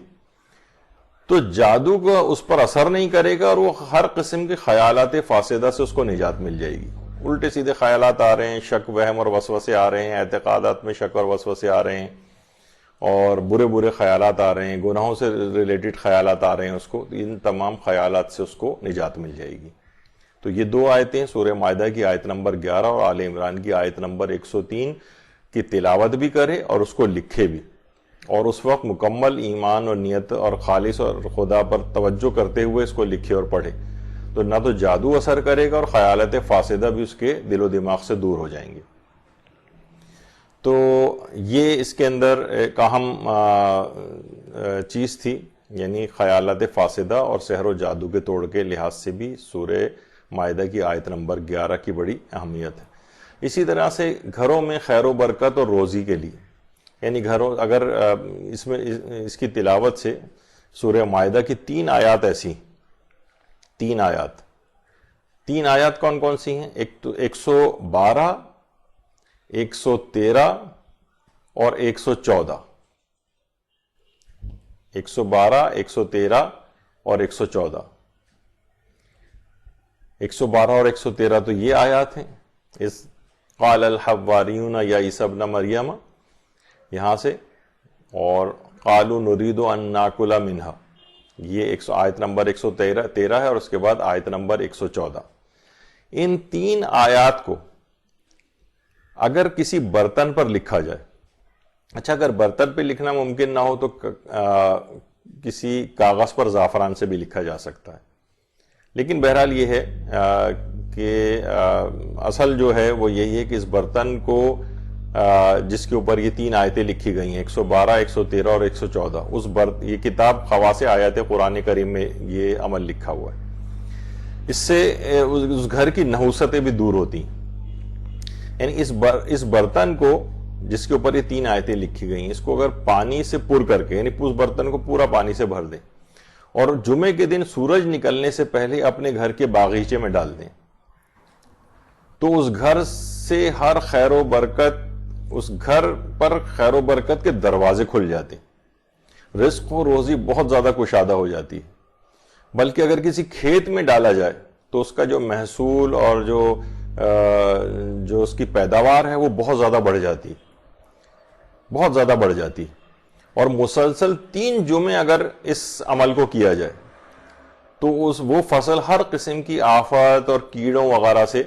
تو جادو کا اس پر اثر نہیں کرے گا، اور وہ ہر قسم کے خیالات فاسدہ سے اس کو نجات مل جائے گی۔ الٹے سیدھے خیالات آ رہے ہیں، شک وہم اور وسوسے آ رہے ہیں، اعتقادات میں شک اور وسوسے آ رہے ہیں، اور برے خیالات آ رہے ہیں، گناہوں سے ریلیٹڈ خیالات آ رہے ہیں، اس کو ان تمام خیالات سے اس کو نجات مل جائے گی۔ تو یہ دو آیتیں سورہ مائدہ کی آیت نمبر 11 اور آل عمران کی آیت نمبر 103 کی تلاوت بھی کرے اور اس کو لکھے بھی، اور اس وقت مکمل ایمان اور نیت اور خالص اور خدا پر توجہ کرتے ہوئے اس کو لکھے اور پڑھے، تو نہ تو جادو اثر کرے گا اور خیالات فاسدہ بھی اس کے دل و دماغ سے دور ہو جائیں گے۔ تو یہ اس کے اندر ایک اہم چیز تھی، یعنی خیالات فاسدہ اور سحر و جادو کے توڑ کے لحاظ سے بھی سورہ مائدہ کی آیت نمبر 11 کی بڑی اہمیت ہے۔ اسی طرح سے گھروں میں خیر و برکت اور روزی کے لیے، یعنی گھروں اگر اس میں اس کی تلاوت سے سورہ مائدہ کی تین آیات کون کون سی ہیں؟ ایک تو 112، 113 اور 114، 112، 113 اور 114۔ 112 اور 113 تو یہ آیات ہیں، اس قال الحواریون یا عیسی ابن مریم یہاں سے، اور قالوا نرید ان ناکل منہا یہ آیت نمبر 113 ہے، اور اس کے بعد آیت نمبر 114۔ ان تین آیات کو اگر کسی برتن پر لکھا جائے، اچھا اگر برتن پہ لکھنا ممکن نہ ہو تو کسی کاغذ پر زعفران سے بھی لکھا جا سکتا ہے، لیکن بہرحال یہ ہے کہ اصل جو ہے وہ یہی ہے کہ اس برتن کو جس کے اوپر یہ تین آیتیں لکھی گئی ہیں 112، 113 اور 114، یہ کتاب خواص آیات قرآن کریم میں یہ عمل لکھا ہوا ہے۔ اس سے اس گھر کی نحوستیں بھی دور ہوتی ہیں، یعنی اس برتن کو جس کے اوپر یہ تین آیتیں لکھی گئی ہیں، اس کو اگر پانی سے پر کر کے، یعنی اس برتن کو پورا پانی سے بھر دیں اور جمعے کے دن سورج نکلنے سے پہلے اپنے گھر کے باغیچے میں ڈال دیں، تو اس گھر سے ہر خیر و برکت، اس گھر پر خیر و برکت کے دروازے کھل جاتے ہیں، رزق و روزی بہت زیادہ کشادہ ہو جاتی ہے۔ بلکہ اگر کسی کھیت میں ڈالا جائے تو اس کا جو محصول اور جو اس کی پیداوار ہے وہ بہت زیادہ بڑھ جاتی، بہت زیادہ بڑھ جاتی، اور مسلسل 3 جمعے اگر اس عمل کو کیا جائے تو وہ فصل ہر قسم کی آفت اور کیڑوں وغیرہ سے،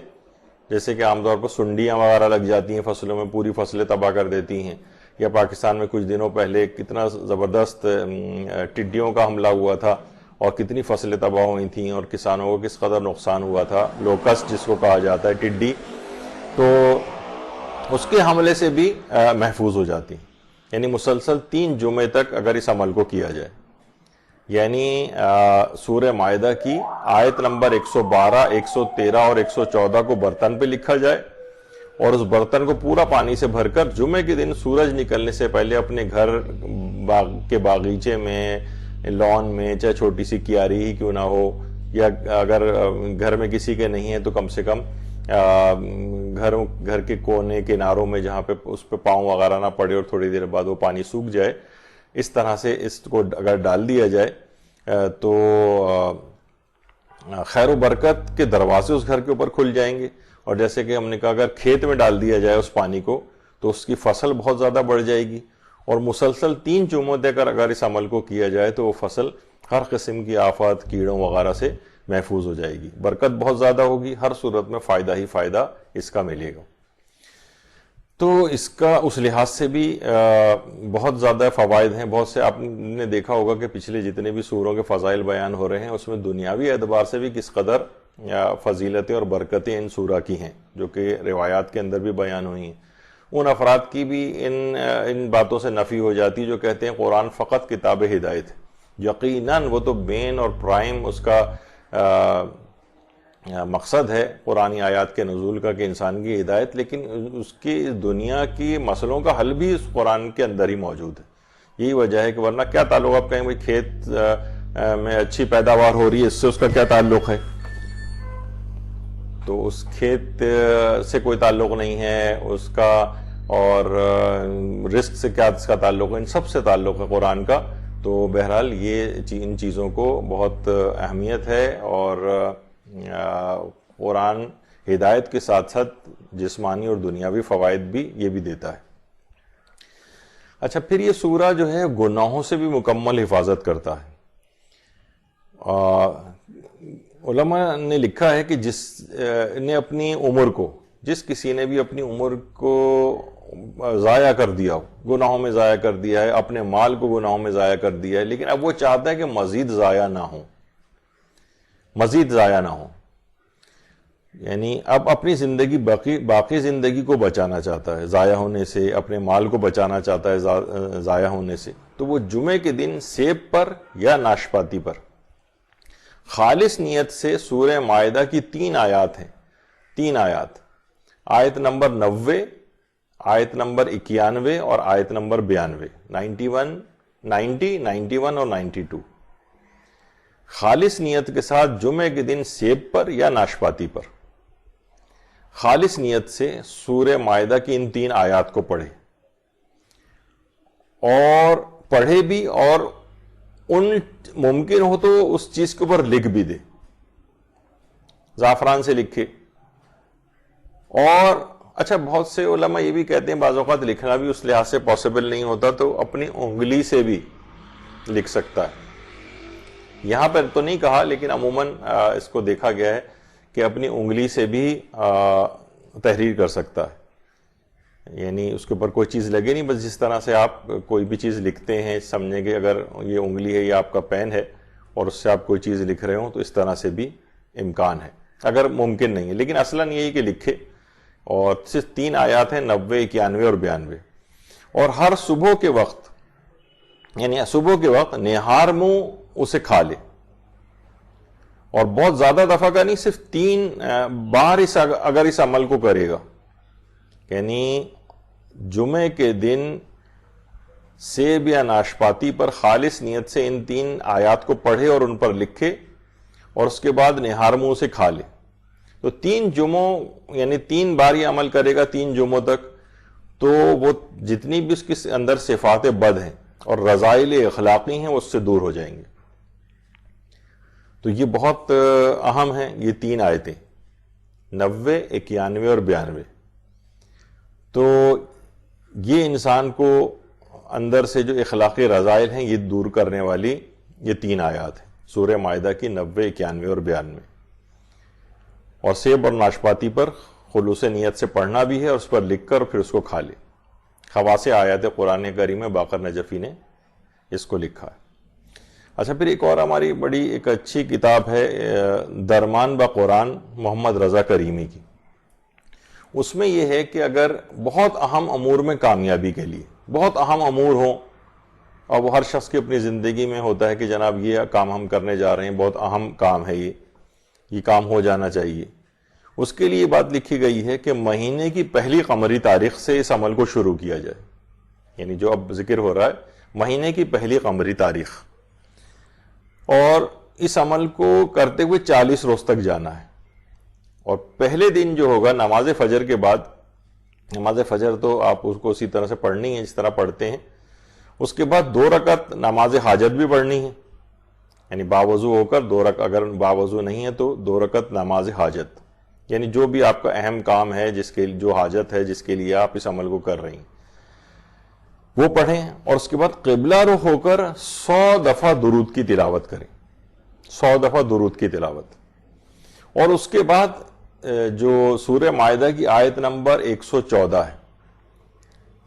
جیسے کہ عام طور پر سنڈیاں وغیرہ لگ جاتی ہیں فصلوں میں، پوری فصلیں تباہ کر دیتی ہیں، یا پاکستان میں کچھ دنوں پہلے کتنا زبردست ٹڈیوں کا حملہ ہوا تھا اور کتنی فصلیں تباہ ہوئی تھیں اور کسانوں کو کس قدر نقصان ہوا تھا، لوکسٹ جس کو کہا جاتا ہے ٹڈی، تو اس کے حملے سے بھی محفوظ ہو جاتی ہیں۔ یعنی مسلسل 3 جمعے تک اگر اس عمل کو کیا جائے، یعنی سورہ مائدہ کی آیت نمبر 112، 113 اور 114 کو برتن پہ لکھا جائے اور اس برتن کو پورا پانی سے بھر کر جمعے کے دن سورج نکلنے سے پہلے اپنے گھر کے باغیچے میں، لان میں، چاہے چھوٹی سی کیاری ہی کیوں نہ ہو، یا اگر گھر میں کسی کے نہیں ہے تو کم سے کم گھر کے کونے کناروں میں جہاں پہ اس پہ پاؤں وغیرہ نہ پڑے اور تھوڑی دیر بعد وہ پانی سوکھ جائے، اس طرح سے اس کو اگر ڈال دیا جائے تو خیر و برکت کے دروازے اس گھر کے اوپر کھل جائیں گے۔ اور جیسے کہ ہم نے کہا اگر کھیت میں ڈال دیا جائے اس پانی کو تو اس کی فصل بہت زیادہ بڑھ جائے گی، اور مسلسل 3 جمعوں تک اگر اس عمل کو کیا جائے تو وہ فصل ہر قسم کی آفات کیڑوں وغیرہ سے محفوظ ہو جائے گی. برکت بہت زیادہ ہوگی, ہر صورت میں فائدہ ہی فائدہ اس کا ملے گا. تو اس کا اس لحاظ سے بھی بہت زیادہ فوائد ہیں. بہت سے آپ نے دیکھا ہوگا کہ پچھلے جتنے بھی سوروں کے فضائل بیان ہو رہے ہیں اس میں دنیاوی اعتبار سے بھی کس قدر فضیلتیں اور برکتیں ان سورہ کی ہیں, جو کہ روایات کے اندر بھی بیان ہوئی ہیں. ان افراد کی بھی ان باتوں سے نفی ہو جاتی جو کہتے ہیں قرآن فقط کتاب ہدایت ہے. یقیناً وہ تو مین اور پرائم اس کا مقصد ہے قرآنی آیات کے نزول کا کہ انسان کی ہدایت, لیکن اس کی دنیا کی مسئلوں کا حل بھی اس قرآن کے اندر ہی موجود ہے. یہی وجہ ہے کہ ورنہ کیا تعلق, آپ کہیں بھائی کھیت میں اچھی پیداوار ہو رہی ہے, اس سے اس کا کیا تعلق ہے؟ تو اس کھیت سے کوئی تعلق نہیں ہے اس کا, اور رزق سے کیا اس کا تعلق ہے؟ ان سب سے تعلق ہے قرآن کا. تو بہرحال یہ ان چیزوں کو بہت اہمیت ہے, اور قرآن ہدایت کے ساتھ ساتھ جسمانی اور دنیاوی فوائد بھی یہ بھی دیتا ہے. اچھا, پھر یہ سورہ جو ہے گناہوں سے بھی مکمل حفاظت کرتا ہے. علماء نے لکھا ہے کہ جس نے اپنی عمر کو, جس کسی نے بھی اپنی عمر کو ضائع کر دیا ہو, گناہوں میں ضائع کر دیا ہے, اپنے مال کو گناہوں میں ضائع کر دیا ہے, لیکن اب وہ چاہتا ہے کہ مزید ضائع نہ ہو, مزید ضائع نہ ہو, یعنی اب اپنی زندگی باقی زندگی کو بچانا چاہتا ہے ضائع ہونے سے, اپنے مال کو بچانا چاہتا ہے ضائع ہونے سے, تو وہ جمعے کے دن سیب پر یا ناشپاتی پر خالص نیت سے سورہ مائدہ کی 3 آیات ہیں, 3 آیات, آیت نمبر 90, آیت نمبر 91 اور آیت نمبر 92, 91, 90, 91 اور 92, خالص نیت کے ساتھ جمعے کے دن سیب پر یا ناشپاتی پر خالص نیت سے سورہ مائدہ کی ان 3 آیات کو پڑھے, اور پڑھے بھی, اور ان ممکن ہو تو اس چیز کے اوپر لکھ بھی دے, زعفران سے لکھے. اور اچھا, بہت سے علماء یہ بھی کہتے ہیں بعض اوقات لکھنا بھی اس لحاظ سے پاسبل نہیں ہوتا تو اپنی انگلی سے بھی لکھ سکتا ہے. یہاں پر تو نہیں کہا, لیکن عموماً اس کو دیکھا گیا ہے کہ اپنی انگلی سے بھی تحریر کر سکتا ہے, یعنی اس کے اوپر کوئی چیز لگے نہیں, بس جس طرح سے آپ کوئی بھی چیز لکھتے ہیں, سمجھیں گے اگر یہ انگلی ہے یا آپ کا پین ہے اور اس سے آپ کوئی چیز لکھ رہے ہوں تو اس طرح سے بھی امکان ہے, اگر ممکن نہیں ہے. لیکن اصلاً یہی کہ لکھے, اور صرف 3 آیات ہیں 90, 91 اور 92, اور ہر صبح کے وقت, یعنی صبح کے وقت نہار منہ اسے کھا لے, اور بہت زیادہ دفعہ کا نہیں, صرف 3 بار اگر اس عمل کو کرے گا, یعنی جمعے کے دن سیب یا ناشپاتی پر خالص نیت سے ان 3 آیات کو پڑھے اور ان پر لکھے, اور اس کے بعد نہار منہ سے کھا لے, تو 3 جمعوں یعنی 3 بار یہ عمل کرے گا 3 جمعوں تک, تو وہ جتنی بھی اس کے اندر صفات بد ہیں اور رذائل اخلاقی ہیں وہ اس سے دور ہو جائیں گے. تو یہ بہت اہم ہیں یہ 3 آیتیں 90, 91 اور 92. تو یہ انسان کو اندر سے جو اخلاقی رذائل ہیں یہ دور کرنے والی یہ 3 آیات ہیں سورہ مائدہ کی 90, 91 اور 92. اور سیب اور ناشپاتی پر خلوص نیت سے پڑھنا بھی ہے, اور اس پر لکھ کر پھر اس کو کھا لے. خواص آیات قرآن کریم میں باقر نجفی نے اس کو لکھا ہے. اچھا, پھر ایک اور ہماری بڑی ایک اچھی کتاب ہے درمان با قرآن محمد رضا کریمی کی. اس میں یہ ہے کہ اگر بہت اہم امور میں کامیابی کے لیے, بہت اہم امور ہوں, اور وہ ہر شخص کی اپنی زندگی میں ہوتا ہے کہ جناب یہ کام ہم کرنے جا رہے ہیں, بہت اہم کام ہے, یہ کام ہو جانا چاہیے, اس کے لیے یہ بات لکھی گئی ہے کہ مہینے کی پہلی قمری تاریخ سے اس عمل کو شروع کیا جائے. یعنی جو اب ذکر ہو رہا ہے مہینے کی پہلی قمری تاریخ, اور اس عمل کو کرتے ہوئے 40 روز تک جانا ہے. اور پہلے دن جو ہوگا نماز فجر کے بعد, نماز فجر تو آپ اس کو اسی طرح سے پڑھنی ہے جس طرح پڑھتے ہیں, اس کے بعد 2 رکعت نماز حاجت بھی پڑھنی ہے, یعنی باوضو ہو کر 2 رکعت, اگر باوضو نہیں ہے تو 2 رکعت نماز حاجت, یعنی جو بھی آپ کا اہم کام ہے, جس کے جو حاجت ہے جس کے لیے آپ اس عمل کو کر رہی ہیں. وہ پڑھیں اور اس کے بعد قبلہ رخ ہو کر 100 دفعہ درود کی تلاوت کریں، 100 دفعہ درود کی تلاوت. اور اس کے بعد جو سورہ مائدہ کی آیت نمبر 114 ہے،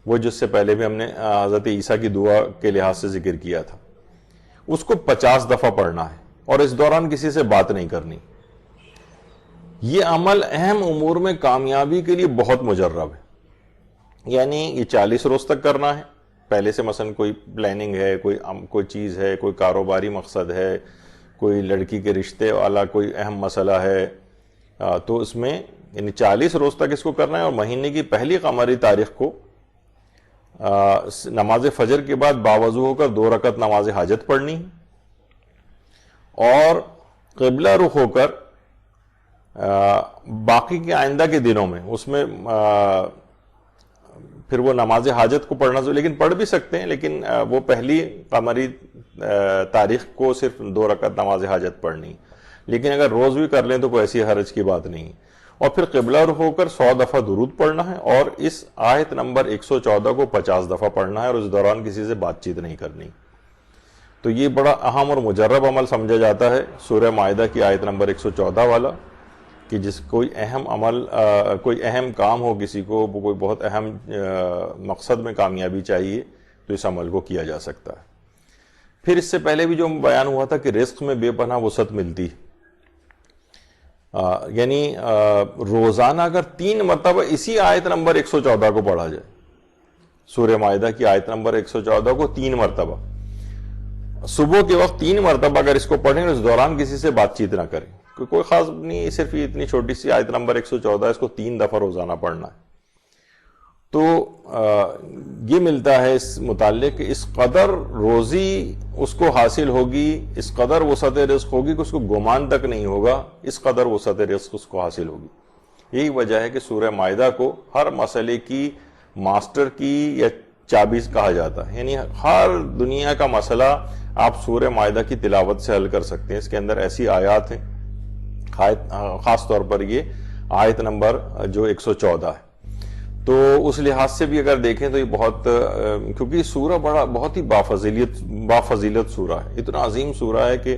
وہ جس سے پہلے بھی ہم نے حضرت عیسیٰ کی دعا کے لحاظ سے ذکر کیا تھا، اس کو 50 دفعہ پڑھنا ہے اور اس دوران کسی سے بات نہیں کرنی. یہ عمل اہم امور میں کامیابی کے لیے بہت مجرب ہے. یعنی یہ 40 روز تک کرنا ہے. پہلے سے مثلا کوئی پلاننگ ہے، کوئی چیز ہے، کوئی کاروباری مقصد ہے، کوئی لڑکی کے رشتے والا کوئی اہم مسئلہ ہے، تو اس میں یعنی 40 روز تک اس کو کرنا ہے. اور مہینے کی پہلی قمری تاریخ کو نماز فجر کے بعد باوضو ہو کر 2 رکعت نماز حاجت پڑھنی اور قبلہ رخ ہو کر باقی کے آئندہ کے دنوں میں اس میں پھر وہ نماز حاجت کو پڑھنا ضروری، لیکن پڑھ بھی سکتے ہیں، لیکن وہ پہلی قمری تاریخ کو صرف 2 رکعت نماز حاجت پڑھنی. لیکن اگر روز بھی کر لیں تو کوئی ایسی حرج کی بات نہیں. اور پھر قبلہ رخ ہو کر 100 دفعہ درود پڑھنا ہے اور اس آیت نمبر 114 کو 50 دفعہ پڑھنا ہے اور اس دوران کسی سے بات چیت نہیں کرنی. تو یہ بڑا اہم اور مجرب عمل سمجھا جاتا ہے سورہ مائدہ کی آیت نمبر 114 والا، کہ جس کوئی اہم عمل، کوئی اہم کام ہو، کسی کو کوئی بہت اہم مقصد میں کامیابی چاہیے تو اس عمل کو کیا جا سکتا ہے. پھر اس سے پہلے بھی جو بیان ہوا تھا کہ رزق میں بے پناہ وسعت ملتی، یعنی روزانہ اگر 3 مرتبہ اسی آیت نمبر 114 کو پڑھا جائے، سورہ مائدہ کی آیت نمبر 114 کو 3 مرتبہ، صبح کے وقت 3 مرتبہ اگر اس کو پڑھیں اس دوران کسی سے بات چیت نہ کریں، کوئی خاص نہیں، صرف یہ اتنی چھوٹی سی آیت نمبر 114 اس کو 3 دفعہ روزانہ پڑھنا ہے، تو یہ ملتا ہے اس متعلق کہ اس قدر روزی اس کو حاصل ہوگی، اس قدر وسعت رزق ہوگی کہ اس کو گمان تک نہیں ہوگا، اس قدر وسعت رزق اس کو حاصل ہوگی. یہی وجہ ہے کہ سورہ مائدہ کو ہر مسئلے کی ماسٹر کی یا چابی کہا جاتا ہے. یعنی ہر دنیا کا مسئلہ آپ سورہ مائدہ کی تلاوت سے حل کر سکتے ہیں. اس کے اندر ایسی آیات ہیں، خاص طور پر یہ آیت نمبر جو 114 ہے. تو اس لحاظ سے بھی اگر دیکھیں تو یہ بہت، کیونکہ یہ سورہ بہت ہی بافضیلت سورہ ہے، اتنا عظیم سورہ ہے کہ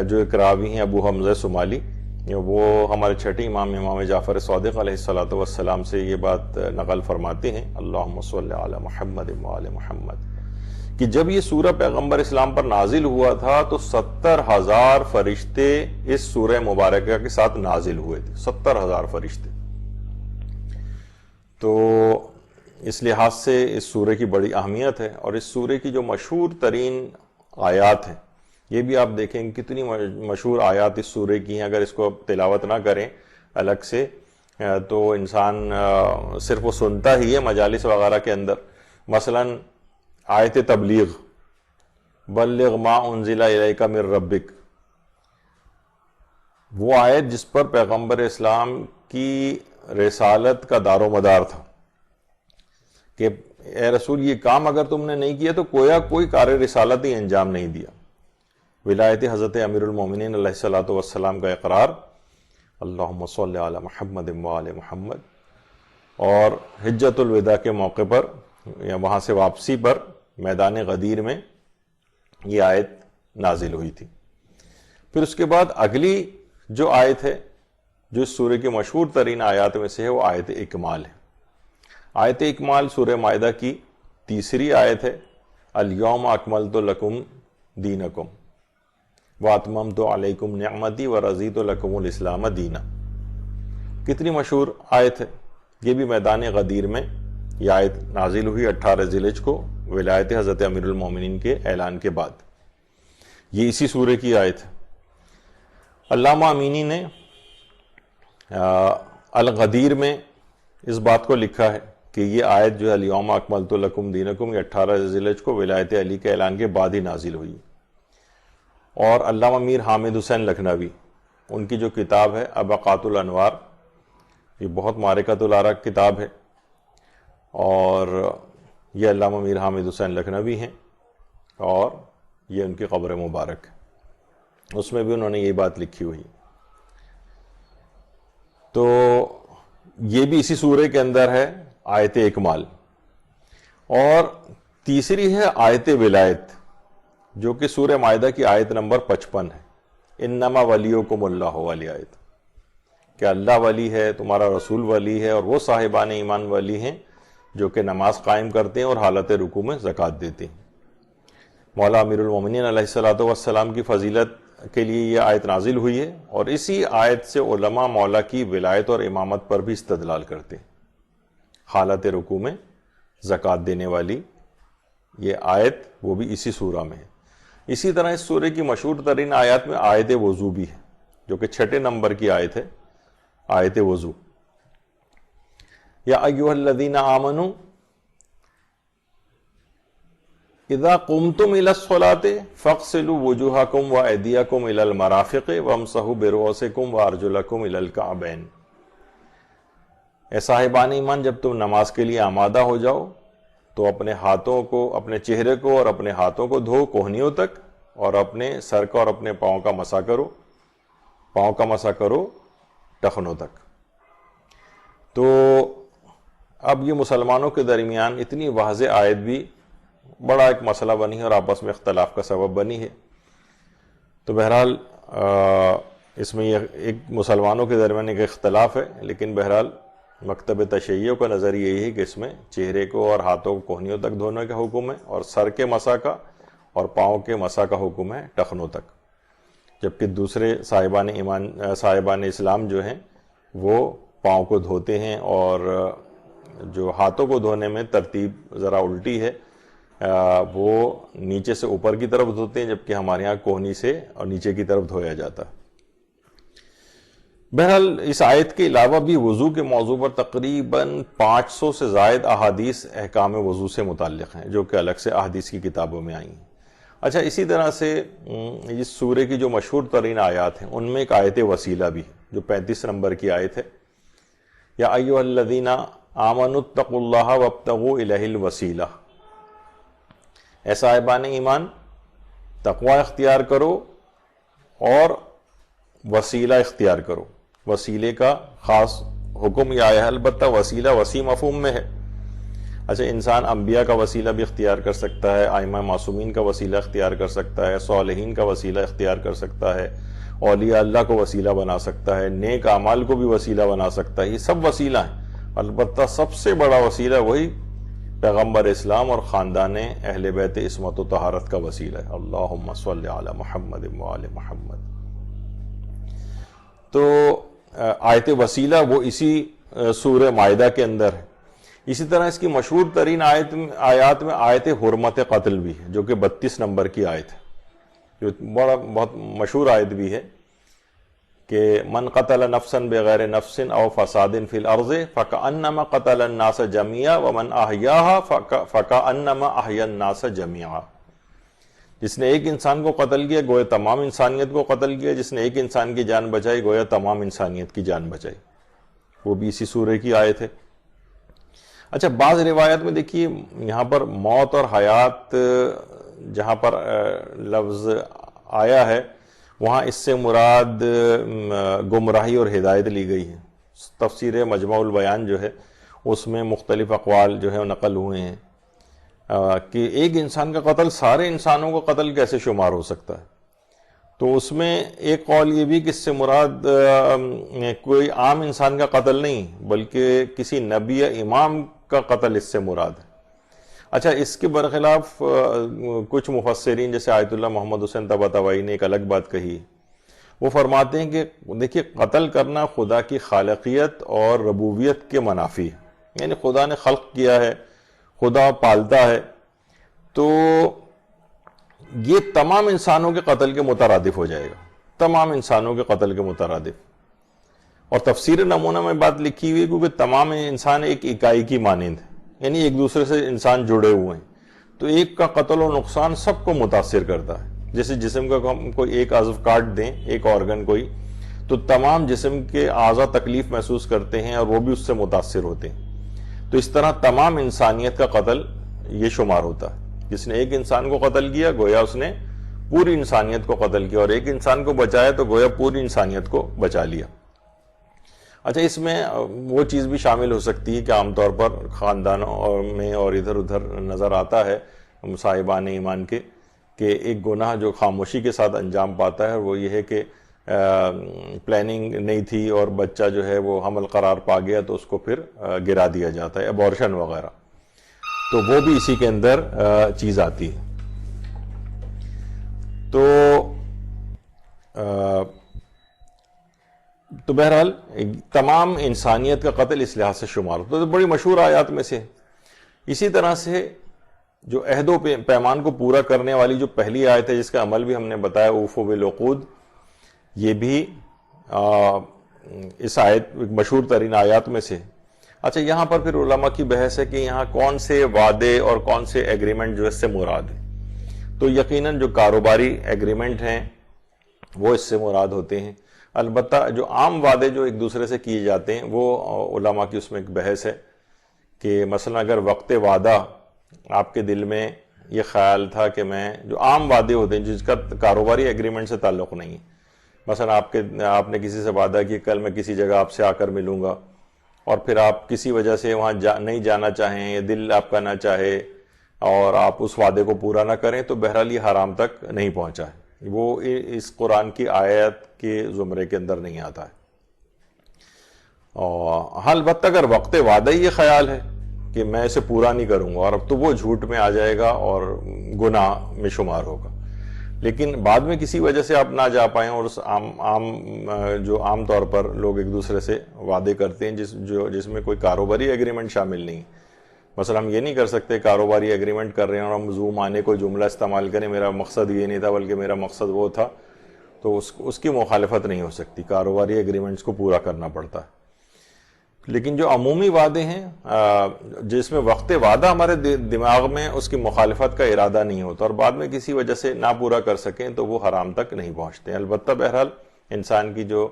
جو ایک راوی ہیں ابو حمزہ سمالی، وہ ہمارے چھٹے امام جعفر صادق علیہ السلام سے یہ بات نقل فرماتے ہیں، اللہم صلی علی محمد وآل محمد، کہ جب یہ سورہ پیغمبر اسلام پر نازل ہوا تھا تو 70,000 فرشتے اس سورہ مبارکہ کے ساتھ نازل ہوئے تھے، 70,000 فرشتے. تو اس لحاظ سے اس سورہ کی بڑی اہمیت ہے. اور اس سورہ کی جو مشہور ترین آیات ہیں، یہ بھی آپ دیکھیں کتنی مشہور آیات اس سورہ کی ہیں. اگر اس کو تلاوت نہ کریں الگ سے تو انسان صرف وہ سنتا ہی ہے مجالس وغیرہ کے اندر. مثلا آیت تبلیغ، بلغ ما انزل الیک من ربک، وہ آیت جس پر پیغمبر اسلام کی رسالت کا دار و مدار تھا کہ اے رسول یہ کام اگر تم نے نہیں کیا تو کوئی کار رسالت ہی انجام نہیں دیا. ولایت حضرت امیر المومنین علیہ السلام کا اقرار، اللہم صلی علی محمد وآل محمد. اور حجۃ الوداع کے موقع پر یا وہاں سے واپسی پر میدان غدیر میں یہ آیت نازل ہوئی تھی. پھر اس کے بعد اگلی جو آیت ہے جو اس سورہ کی مشہور ترین آیات میں سے ہے، وہ آیت اکمال ہے. آیت اکمال سورہ مائدہ کی تیسری آیت ہے، الیوم اکملت لکم دینکم واتممت علیکم نعمتی ورضیت لکم الاسلام دینا. کتنی مشہور آیت ہے. یہ بھی میدان غدیر میں یہ آیت نازل ہوئی 18 ذی الحجہ کو ولایت حضرت امیر المومنین کے اعلان کے بعد. یہ اسی سورہ کی آیت ہے. علامہ امینی نے الغدیر میں اس بات کو لکھا ہے کہ یہ آیت جو ہے الیوم اکملت لکم دینکم، یہ 18 ذی الحجہ کو ولایت علی کے اعلان کے بعد ہی نازل ہوئی. اور علامہ میر حامد حسین لکھنوی، ان کی جو کتاب ہے ابقات الانوار، یہ بہت معرکۃ العراق کتاب ہے، اور یہ علامہ میر حامد حسین لکھنوی ہیں اور یہ ان کی قبر مبارک ہے. اس میں بھی انہوں نے یہ بات لکھی ہوئی. تو یہ بھی اسی سورہ کے اندر ہے آیت اکمال. اور تیسری ہے آیت ولایت، جو کہ سورہ مائدہ کی آیت نمبر 55 ہے، انما ولیکم اللہ والی آیت، کہ اللہ ولی ہے، تمہارا رسول ولی ہے، اور وہ صاحبان ایمان ولی ہیں جو کہ نماز قائم کرتے ہیں اور حالت رکوع میں زکوٰۃ دیتے ہیں۔ مولا امیر المومنین علیہ الصلوۃ والسلام کی فضیلت کے لیے یہ آیت نازل ہوئی ہے، اور اسی آیت سے علماء مولا کی ولایت اور امامت پر بھی استدلال کرتے ہیں۔ حالت رکوع میں زکوٰۃ دینے والی یہ آیت وہ بھی اسی سورہ میں ہے۔ اسی طرح اس سورہ کی مشہور ترین آیات میں آیت وضو بھی ہے، جو کہ 6 نمبر کی آیت ہے، آیت وضو۔ یا ایھا الذین آمنوا اذا قمتم الى الصلاة فاغسلوا وجوہکم وایدیکم الى المرافق وامسحوا برؤوسکم وارجلکم الى الکعبین۔ اے صاحبان ایمان، جب تم نماز کے لیے آمادہ ہو جاؤ تو اپنے ہاتھوں کو، اپنے چہرے کو اور اپنے ہاتھوں کو دھو کوہنیوں تک، اور اپنے سر کا اور اپنے پاؤں کا مسح کرو، پاؤں کا مسح کرو ٹخنوں تک۔ تو اب یہ مسلمانوں کے درمیان اتنی واضح آیت بھی بڑا ایک مسئلہ بنی ہے اور آپس میں اختلاف کا سبب بنی ہے۔ تو بہرحال اس میں یہ ایک مسلمانوں کے درمیان ایک اختلاف ہے، لیکن بہرحال مکتب تشیع کا نظر یہی ہے کہ اس میں چہرے کو اور ہاتھوں کو کوہنیوں تک دھونے کا حکم ہے، اور سر کے مسح کا اور پاؤں کے مسح کا حکم ہے ٹخنوں تک، جبکہ دوسرے صاحبان اسلام جو ہیں وہ پاؤں کو دھوتے ہیں، اور جو ہاتھوں کو دھونے میں ترتیب ذرا الٹی ہے، وہ نیچے سے اوپر کی طرف دھوتے ہیں، جبکہ ہمارے ہاں کوہنی سے اور نیچے کی طرف دھویا جاتا ہے۔ بہرحال اس آیت کے علاوہ بھی وضو کے موضوع پر تقریباً 500 سے زائد احادیث احکام وضو سے متعلق ہیں، جو کہ الگ سے احادیث کی کتابوں میں آئی ہیں۔ اچھا، اسی طرح سے اس سورہ کی جو مشہور ترین آیات ہیں ان میں ایک آیت وسیلہ بھی ہے، جو 35 نمبر کی آیت ہے، یا ایھا الذین آمنوا اتقوا اللہ وابتغوا الیہ الوسیلہ۔ اے صاحبان ایمان، تقوی اختیار کرو اور وسیلہ اختیار کرو۔ وسیلے کا خاص حکم یہ آیا ہے، البتہ وسیلہ وسیع مفہوم میں ہے۔ اچھا، انسان انبیاء کا وسیلہ بھی اختیار کر سکتا ہے، ائمہ معصومین کا وسیلہ اختیار کر سکتا ہے، صالحین کا وسیلہ اختیار کر سکتا ہے، اولیاء اللہ کو وسیلہ بنا سکتا ہے، نیک اعمال کو بھی وسیلہ بنا سکتا ہے، یہ سب وسیلہ ہیں۔ البتہ سب سے بڑا وسیلہ وہی پیغمبر اسلام اور خاندان اہل بیت عصمت و طہارت کا وسیلہ ہے۔ اللہم صلی علی محمد وآل محمد۔ تو آیت وسیلہ وہ اسی سورہ مائدہ کے اندر ہے۔ اسی طرح اس کی مشہور ترین آیات میں آیت حرمت قتل بھی ہے، جو کہ 32 نمبر کی آیت ہے، جو بہت مشہور آیت بھی ہے، کہ من قتل نفسا بغیر نفس او فساد فی الارض فکأنما قتل الناس جميعا ومن احیاها فکأنما احیا الناس جميعا۔ جس نے ایک انسان کو قتل کیا گویا تمام انسانیت کو قتل کیا، جس نے ایک انسان کی جان بچائی گویا تمام انسانیت کی جان بچائی۔ وہ بھی اسی سورہ کی آیت ہے۔ اچھا، بعض روایات میں دیکھیے یہاں پر موت اور حیات جہاں پر لفظ آیا ہے وہاں اس سے مراد گمراہی اور ہدایت لی گئی ہے۔ تفسیر مجمع البیان جو ہے اس میں مختلف اقوال جو ہے نقل ہوئے ہیں کہ ایک انسان کا قتل سارے انسانوں کو قتل کیسے شمار ہو سکتا ہے۔ تو اس میں ایک قول یہ بھی کہ اس سے مراد کوئی عام انسان کا قتل نہیں بلکہ کسی نبی یا امام کا قتل اس سے مراد ہے۔ اچھا، اس کے برخلاف کچھ مفسرین جیسے آیت اللہ محمد حسین طباطبائی نے ایک الگ بات کہی۔ وہ فرماتے ہیں کہ دیکھیے، قتل کرنا خدا کی خالقیت اور ربوبیت کے منافی ہے، یعنی خدا نے خلق کیا ہے، خدا پالتا ہے، تو یہ تمام انسانوں کے قتل کے مترادف ہو جائے گا، تمام انسانوں کے قتل کے مترادف۔ اور تفسیر نمونہ میں بات لکھی ہوئی کیونکہ تمام انسان ایک اکائی کی مانند ہے، یعنی ایک دوسرے سے انسان جڑے ہوئے ہیں، تو ایک کا قتل و نقصان سب کو متاثر کرتا ہے۔ جیسے جسم کا ہم کوئی ایک عضو کاٹ دیں، ایک آرگن کوئی، تو تمام جسم کے اعضاء تکلیف محسوس کرتے ہیں اور وہ بھی اس سے متاثر ہوتے ہیں۔ تو اس طرح تمام انسانیت کا قتل یہ شمار ہوتا ہے۔ جس نے ایک انسان کو قتل کیا گویا اس نے پوری انسانیت کو قتل کیا، اور ایک انسان کو بچایا تو گویا پوری انسانیت کو بچا لیا۔ اچھا، اس میں وہ چیز بھی شامل ہو سکتی ہے کہ عام طور پر خاندانوں میں اور ادھر ادھر نظر آتا ہے صاحبان ایمان کے، کہ ایک گناہ جو خاموشی کے ساتھ انجام پاتا ہے وہ یہ ہے کہ پلاننگ نہیں تھی اور بچہ جو ہے وہ حمل قرار پا گیا تو اس کو پھر گرا دیا جاتا ہے، ابورشن وغیرہ، تو وہ بھی اسی کے اندر چیز آتی ہے۔ تو بہرحال تمام انسانیت کا قتل اس لحاظ سے شمار ہوتا ہے، تو بڑی مشہور آیات میں سے۔ اسی طرح سے جو عہد و پیمان کو پورا کرنے والی جو پہلی آیت ہے، جس کا عمل بھی ہم نے بتایا، اوفوا بالعقود، یہ بھی اس آیت مشہور ترین آیات میں سے۔ اچھا، یہاں پر پھر علماء کی بحث ہے کہ یہاں کون سے وعدے اور کون سے ایگریمنٹ جو اس سے مراد ہیں۔ تو یقیناً جو کاروباری ایگریمنٹ ہیں وہ اس سے مراد ہوتے ہیں۔ البتہ جو عام وعدے جو ایک دوسرے سے کیے جاتے ہیں وہ علماء کی اس میں ایک بحث ہے کہ مثلا اگر وقت وعدہ آپ کے دل میں یہ خیال تھا کہ میں، جو عام وعدے ہوتے ہیں جس کا کاروباری ایگریمنٹ سے تعلق نہیں ہے، مثلا آپ نے کسی سے وعدہ کیا کل میں کسی جگہ آپ سے آ کر ملوں گا، اور پھر آپ کسی وجہ سے وہاں نہیں جانا چاہیں یا دل آپ کا نہ چاہے اور آپ اس وعدے کو پورا نہ کریں، تو بہرحال یہ حرام تک نہیں پہنچا ہے، وہ اس قرآن کی آیت کے زمرے کے اندر نہیں آتا ہے۔ اور البتہ اگر وقت وعدہ ہی یہ خیال ہے کہ میں اسے پورا نہیں کروں گا، اور اب تو وہ جھوٹ میں آ جائے گا اور گناہ میں شمار ہوگا۔ لیکن بعد میں کسی وجہ سے آپ نہ جا پائیں، اور اس جو عام طور پر لوگ ایک دوسرے سے وعدے کرتے ہیں جس میں کوئی کاروباری ایگریمنٹ شامل نہیں، مثلا ہم یہ نہیں کر سکتے کاروباری ایگریمنٹ کر رہے ہیں اور ہم زوم آنے کو جملہ استعمال کریں، میرا مقصد یہ نہیں تھا بلکہ میرا مقصد وہ تھا، تو اس کی مخالفت نہیں ہو سکتی، کاروباری ایگریمنٹس کو پورا کرنا پڑتا ہے۔ لیکن جو عمومی وعدے ہیں جس میں وقت وعدہ ہمارے دماغ میں اس کی مخالفت کا ارادہ نہیں ہوتا اور بعد میں کسی وجہ سے نہ پورا کر سکیں، تو وہ حرام تک نہیں پہنچتے۔ البتہ بہرحال انسان کی جو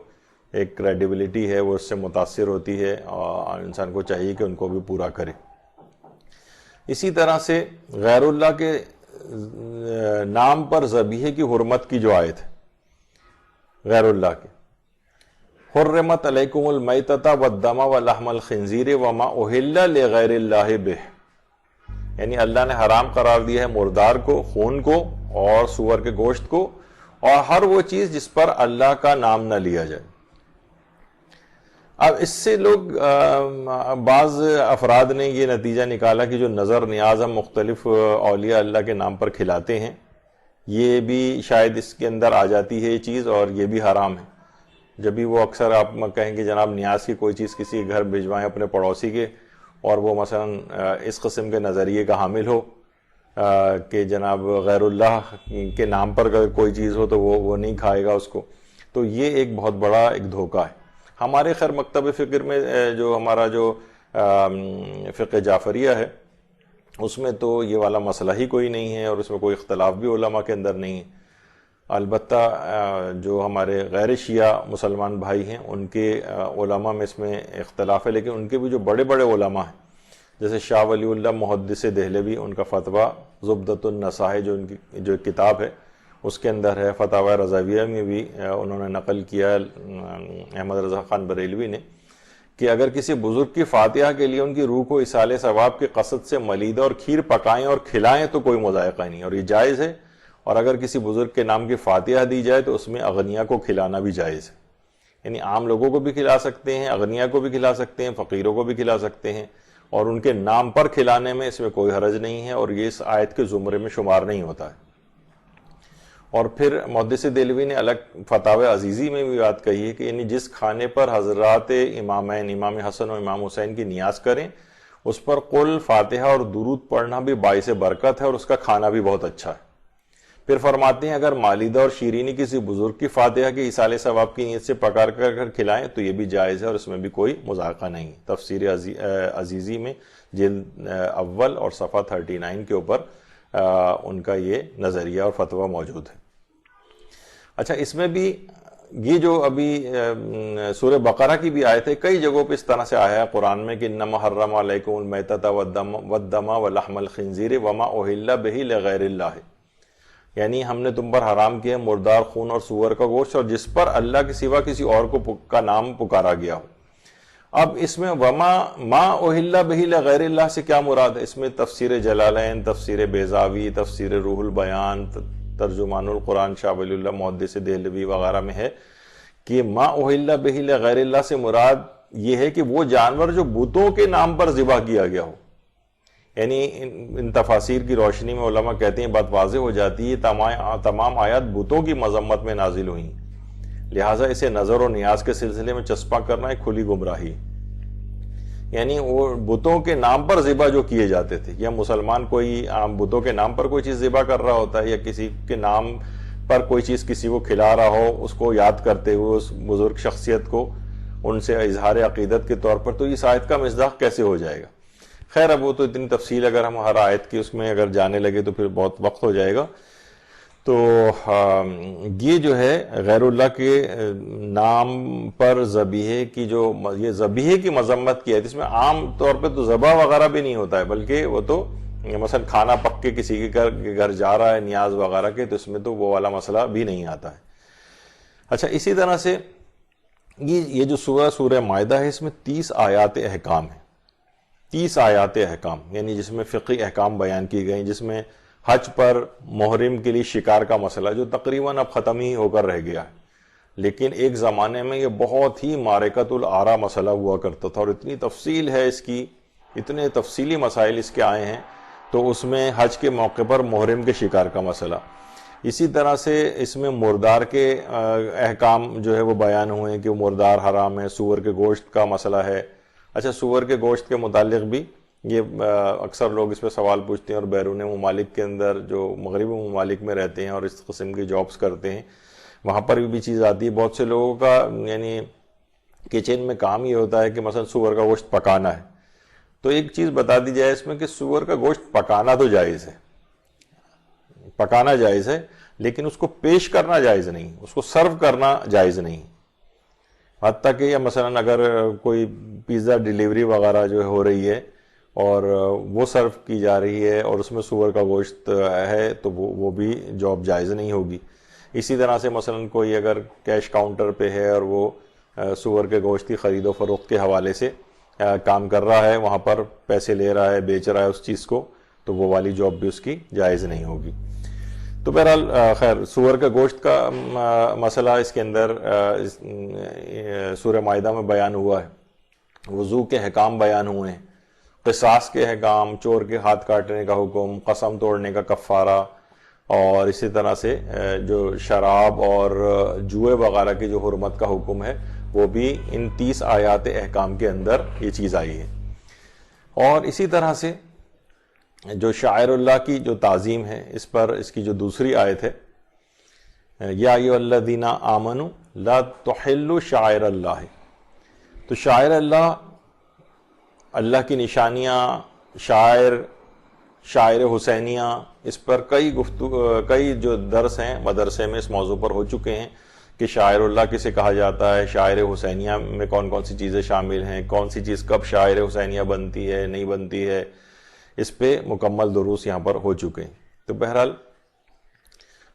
ایک کریڈیبلٹی ہے وہ اس سے متاثر ہوتی ہے اور انسان کو چاہیے کہ ان کو بھی پورا کرے۔ اسی طرح سے غیر اللہ کے نام پر ذبیحے کی حرمت کی جو آیت ہے، غیر اللہ کے، حرمت علیکم المیتۃ والدم ولحم الخنزیر وما اہل لغیر اللہ بہ، یعنی اللہ نے حرام قرار دیا ہے مردار کو، خون کو اور سور کے گوشت کو، اور ہر وہ چیز جس پر اللہ کا نام نہ لیا جائے۔ اب اس سے لوگ بعض افراد نے یہ نتیجہ نکالا کہ جو نظر نیاز ہم مختلف اولیاء اللہ کے نام پر کھلاتے ہیں، یہ بھی شاید اس کے اندر آ جاتی ہے یہ چیز، اور یہ بھی حرام ہے۔ جب بھی وہ اکثر آپ کہیں کہ جناب نیاز کی کوئی چیز کسی گھر بھجوائیں اپنے پڑوسی کے، اور وہ مثلا اس قسم کے نظریے کا حامل ہو کہ جناب غیر اللہ کے نام پر اگر کوئی چیز ہو تو وہ نہیں کھائے گا اس کو، تو یہ ایک بہت بڑا ایک دھوکہ ہے۔ ہمارے خیر مکتب فکر میں جو ہمارا جو فقہ جعفریہ ہے اس میں تو یہ والا مسئلہ ہی کوئی نہیں ہے، اور اس میں کوئی اختلاف بھی علماء کے اندر نہیں ہے۔ البتہ جو ہمارے غیر شیعہ مسلمان بھائی ہیں ان کے علماء میں اس میں اختلاف ہے، لیکن ان کے بھی جو بڑے بڑے علماء ہیں جیسے شاہ ولی اللہ محدث دہلوی، ان کا فتویٰ زبدۃ النصائح جو ان کی جو کتاب ہے اس کے اندر ہے، فتاوی رضاویہ میں بھی انہوں نے نقل کیا احمد رضا خان بریلوی نے کہ اگر کسی بزرگ کی فاتحہ کے لیے ان کی روح کو اصال ثواب کے قصد سے ملیدہ اور کھیر پکائیں اور کھلائیں تو کوئی مذائقہ نہیں، اور یہ جائز ہے۔ اور اگر کسی بزرگ کے نام کی فاتحہ دی جائے تو اس میں اغنیاء کو کھلانا بھی جائز ہے، یعنی عام لوگوں کو بھی کھلا سکتے ہیں، اغنیاء کو بھی کھلا سکتے ہیں، فقیروں کو بھی کھلا سکتے ہیں، اور ان کے نام پر کھلانے میں اس میں کوئی حرج نہیں ہے، اور یہ اس آیت کے زمرے میں شمار نہیں ہوتا ہے۔ اور پھر محدث دہلوی نے الگ فتاوی عزیزی میں بھی بات کہی ہے کہ یعنی جس کھانے پر حضرات امامین امام حسن و امام حسین کی نیاز کریں اس پر قل، فاتحہ اور درود پڑھنا بھی باعث برکت ہے اور اس کا کھانا بھی بہت اچھا ہے۔ پھر فرماتے ہیں اگر مالیدہ اور شیرینی کسی بزرگ کی فاتحہ کے ایصال ثواب کی نیت سے پکا کر کھلائیں تو یہ بھی جائز ہے، اور اس میں بھی کوئی مذائقہ نہیں۔ تفسیر عزیزی میں جلد اول اور صفحہ 39 کے اوپر ان کا یہ نظریہ اور فتویٰ موجود ہے۔ اچھا، اس میں بھی یہ جو ابھی سورہ بقرہ کی بھی آیت ہے، کئی جگہوں پہ اس طرح سے آیا ہے قرآن میں کہ انما حرم علیکم المیتۃ والدم ولحم الخنزیر وما اہل بہ لغیر اللہ، یعنی ہم نے تم پر حرام کیا مردار خون اور سور کا گوشت اور جس پر اللہ کے سوا کسی اور کا نام پکارا گیا ہو۔ اب اس میں وما ما اہل بہ لغیر اللہ سے کیا مراد ہے؟ اس میں تفسیر جلالین، تفسیر بیضاوی، تفسیر روح البیان، ترجمان القرآن شاہ ولی اللہ محدث دہلوی وغیرہ میں ہے کہ ما اہل بہ لغیر اللہ سے مراد یہ ہے کہ وہ جانور جو بتوں کے نام پر ذبح کیا گیا ہو. یعنی ان تفاسیر کی روشنی میں علماء کہتے ہیں بات واضح ہو جاتی ہے تمام آیات بتوں کی مذمت میں نازل ہوئیں، لہٰذا اسے نظر و نیاز کے سلسلے میں چسپاں کرنا ایک کھلی گمراہی. یعنی وہ بتوں کے نام پر ذبح جو کیے جاتے تھے، یا مسلمان کوئی عام بتوں کے نام پر کوئی چیز ذبح کر رہا ہوتا ہے، یا کسی کے نام پر کوئی چیز کسی کو کھلا رہا ہو اس کو یاد کرتے ہوئے اس بزرگ شخصیت کو ان سے اظہار عقیدت کے طور پر، تو اس آیت کا مصداق کیسے ہو جائے گا؟ خیر اب وہ تو اتنی تفصیل اگر ہم ہر آیت کی اس میں اگر جانے لگے تو پھر بہت وقت ہو جائے گا. تو یہ جو ہے غیر اللہ کے نام پر ذبیحے کی جو یہ ذبیحے کی مذمت کی ہے، اس میں عام طور پہ تو ذبح وغیرہ بھی نہیں ہوتا ہے، بلکہ وہ تو مثلا کھانا پک کے کسی کے گھر جا رہا ہے نیاز وغیرہ کے، تو اس میں تو وہ والا مسئلہ بھی نہیں آتا ہے. اچھا اسی طرح سے یہ جو سورہ مائدہ ہے اس میں 30 آیات احکام ہیں، 30 آیات احکام، یعنی جس میں فقہی احکام بیان کی گئیں، جس میں حج پر محرم کے لیے شکار کا مسئلہ جو تقریباً اب ختم ہی ہو کر رہ گیا ہے، لیکن ایک زمانے میں یہ بہت ہی معرکۃ الآراء مسئلہ ہوا کرتا تھا، اور اتنی تفصیل ہے اس کی، اتنے تفصیلی مسائل اس کے آئے ہیں. تو اس میں حج کے موقع پر محرم کے شکار کا مسئلہ، اسی طرح سے اس میں مردار کے احکام جو ہے وہ بیان ہوئے ہیں کہ مردار حرام ہے، سور کے گوشت کا مسئلہ ہے. اچھا سور کے گوشت کے متعلق بھی یہ اکثر لوگ اس پہ سوال پوچھتے ہیں، اور بیرون ممالک کے اندر جو مغربی ممالک میں رہتے ہیں اور اس قسم کی جابز کرتے ہیں وہاں پر بھی چیز آتی ہے. بہت سے لوگوں کا یعنی کچن میں کام یہ ہوتا ہے کہ مثلا سور کا گوشت پکانا ہے. تو ایک چیز بتا دی جائے اس میں کہ سور کا گوشت پکانا تو جائز ہے، پکانا جائز ہے، لیکن اس کو پیش کرنا جائز نہیں، اس کو سرو کرنا جائز نہیں. حتیٰ کہ مثلا اگر کوئی پیزا ڈیلیوری وغیرہ جو ہو رہی ہے اور وہ سرو کی جا رہی ہے اور اس میں سور کا گوشت ہے تو وہ بھی جاب جائز نہیں ہوگی. اسی طرح سے مثلا کوئی اگر کیش کاؤنٹر پہ ہے اور وہ سور کے گوشت کی خرید و فروخت کے حوالے سے کام کر رہا ہے، وہاں پر پیسے لے رہا ہے، بیچ رہا ہے اس چیز کو، تو وہ والی جاب بھی اس کی جائز نہیں ہوگی. تو بہرحال خیر سور کا گوشت کا مسئلہ اس کے اندر سورہ مائدہ میں بیان ہوا ہے. وضو کے احکام بیان ہوئے ہیں، قصاص کے احکام، چور کے ہاتھ کاٹنے کا حکم، قسم توڑنے کا کفارہ، اور اسی طرح سے جو شراب اور جوئے وغیرہ کی جو حرمت کا حکم ہے وہ بھی ان 30 آیات احکام کے اندر یہ چیز آئی ہے. اور اسی طرح سے جو شاعر اللہ کی جو تعظیم ہے اس پر اس کی جو دوسری آیت ہے، یا ایھا الذین آمنوا لا تحلوا شعائر اللہ. تو شاعر اللہ، اللہ کی نشانیاں، شاعر حسینیہ، اس پر کئی جو درس ہیں مدرسے میں اس موضوع پر ہو چکے ہیں کہ شاعر اللہ کسے کہا جاتا ہے، شاعر حسینیہ میں کون کون سی چیزیں شامل ہیں، کون سی چیز کب شاعر حسینیہ بنتی ہے نہیں بنتی ہے، اس پہ مکمل دروس یہاں پر ہو چکے ہیں. تو بہرحال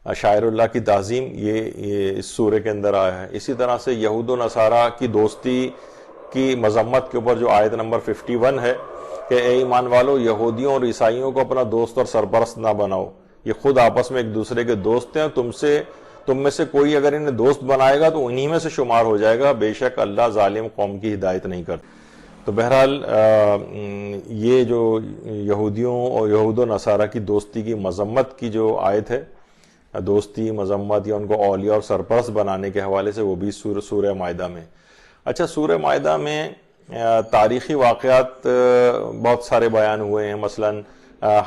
شاعر اللہ کی تعظیم یہ اس سورے کے اندر آیا ہے. اسی طرح سے یہود و نصارہ کی دوستی کی مذمت کے اوپر جو آیت نمبر 51 ہے کہ اے ایمان والو یہودیوں اور عیسائیوں کو اپنا دوست اور سرپرست نہ بناؤ، یہ خود آپس میں ایک دوسرے کے دوست ہیں، تم میں سے کوئی اگر انہیں دوست بنائے گا تو انہی میں سے شمار ہو جائے گا، بے شک اللہ ظالم قوم کی ہدایت نہیں کرتا. تو بہرحال یہ جو یہودیوں اور یہود و نصارہ کی دوستی کی مذمت کی جو آیت ہے، دوستی مذمت یا ان کو اولیاء اور سرپرست بنانے کے حوالے سے، وہ بھی سورہ مائدہ میں. اچھا سورہ مائدہ میں تاریخی واقعات بہت سارے بیان ہوئے ہیں، مثلا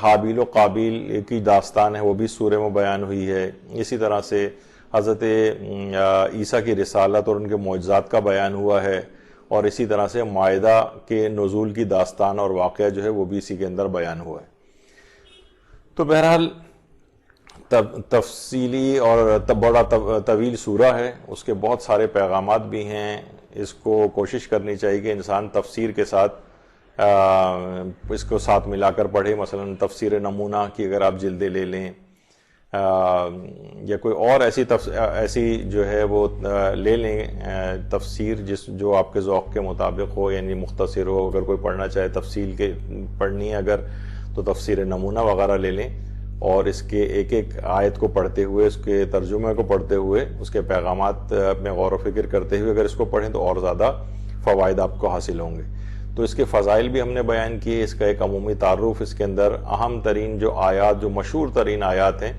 حابیل و قابیل کی داستان ہے وہ بھی سورہ میں بیان ہوئی ہے. اسی طرح سے حضرت عیسیٰ کی رسالت اور ان کے معجزات کا بیان ہوا ہے، اور اسی طرح سے مائدہ کے نزول کی داستان اور واقعہ جو ہے وہ بھی اسی کے اندر بیان ہوا ہے. تو بہرحال تفصیلی اور بڑا طویل سورہ ہے، اس کے بہت سارے پیغامات بھی ہیں. اس کو کوشش کرنی چاہیے کہ انسان تفسیر کے ساتھ اس کو ساتھ ملا کر پڑھے. مثلا تفسیر نمونہ کی اگر آپ جلدیں لے لیں یا کوئی اور ایسی جو ہے وہ لے لیں تفسیر جو آپ کے ذوق کے مطابق ہو، یعنی مختصر ہو. اگر کوئی پڑھنا چاہے تفصیل کے پڑھنی ہے اگر، تو تفسیر نمونہ وغیرہ لے لیں، اور اس کے ایک ایک آیت کو پڑھتے ہوئے، اس کے ترجمے کو پڑھتے ہوئے، اس کے پیغامات میں غور و فکر کرتے ہوئے اگر اس کو پڑھیں تو اور زیادہ فوائد آپ کو حاصل ہوں گے. تو اس کے فضائل بھی ہم نے بیان کیے، اس کا ایک عمومی تعارف، اس کے اندر اہم ترین جو آیات، جو مشہور ترین آیات ہیں،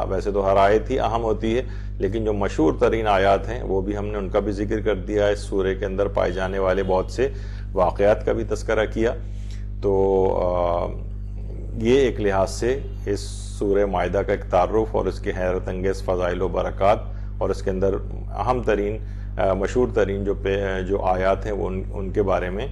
ویسے تو ہر آیت ہی اہم ہوتی ہے، لیکن جو مشہور ترین آیات ہیں وہ بھی ہم نے ان کا بھی ذکر کر دیا. اس سورے کے اندر پائے جانے والے بہت سے واقعات کا بھی تذکرہ کیا. تو یہ ایک لحاظ سے اس سورہ مائدہ کا ایک تعارف اور اس کے حیرت انگیز فضائل و برکات، اور اس کے اندر اہم ترین مشہور ترین جو آیات ہیں وہ ان کے بارے میں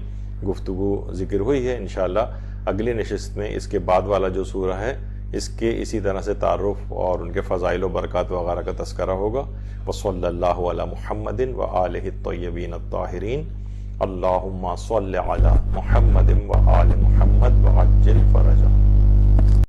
گفتگو ذکر ہوئی ہے. انشاءاللہ اگلی نشست میں اس کے بعد والا جو سورہ ہے اس کے اسی طرح سے تعارف اور ان کے فضائل و برکات وغیرہ کا تذکرہ ہوگا. وصلی اللہ علی محمد وآلہ الطیبین الطاہرین. اللہم صل علی محمد وآل محمد وعجل فرجہ.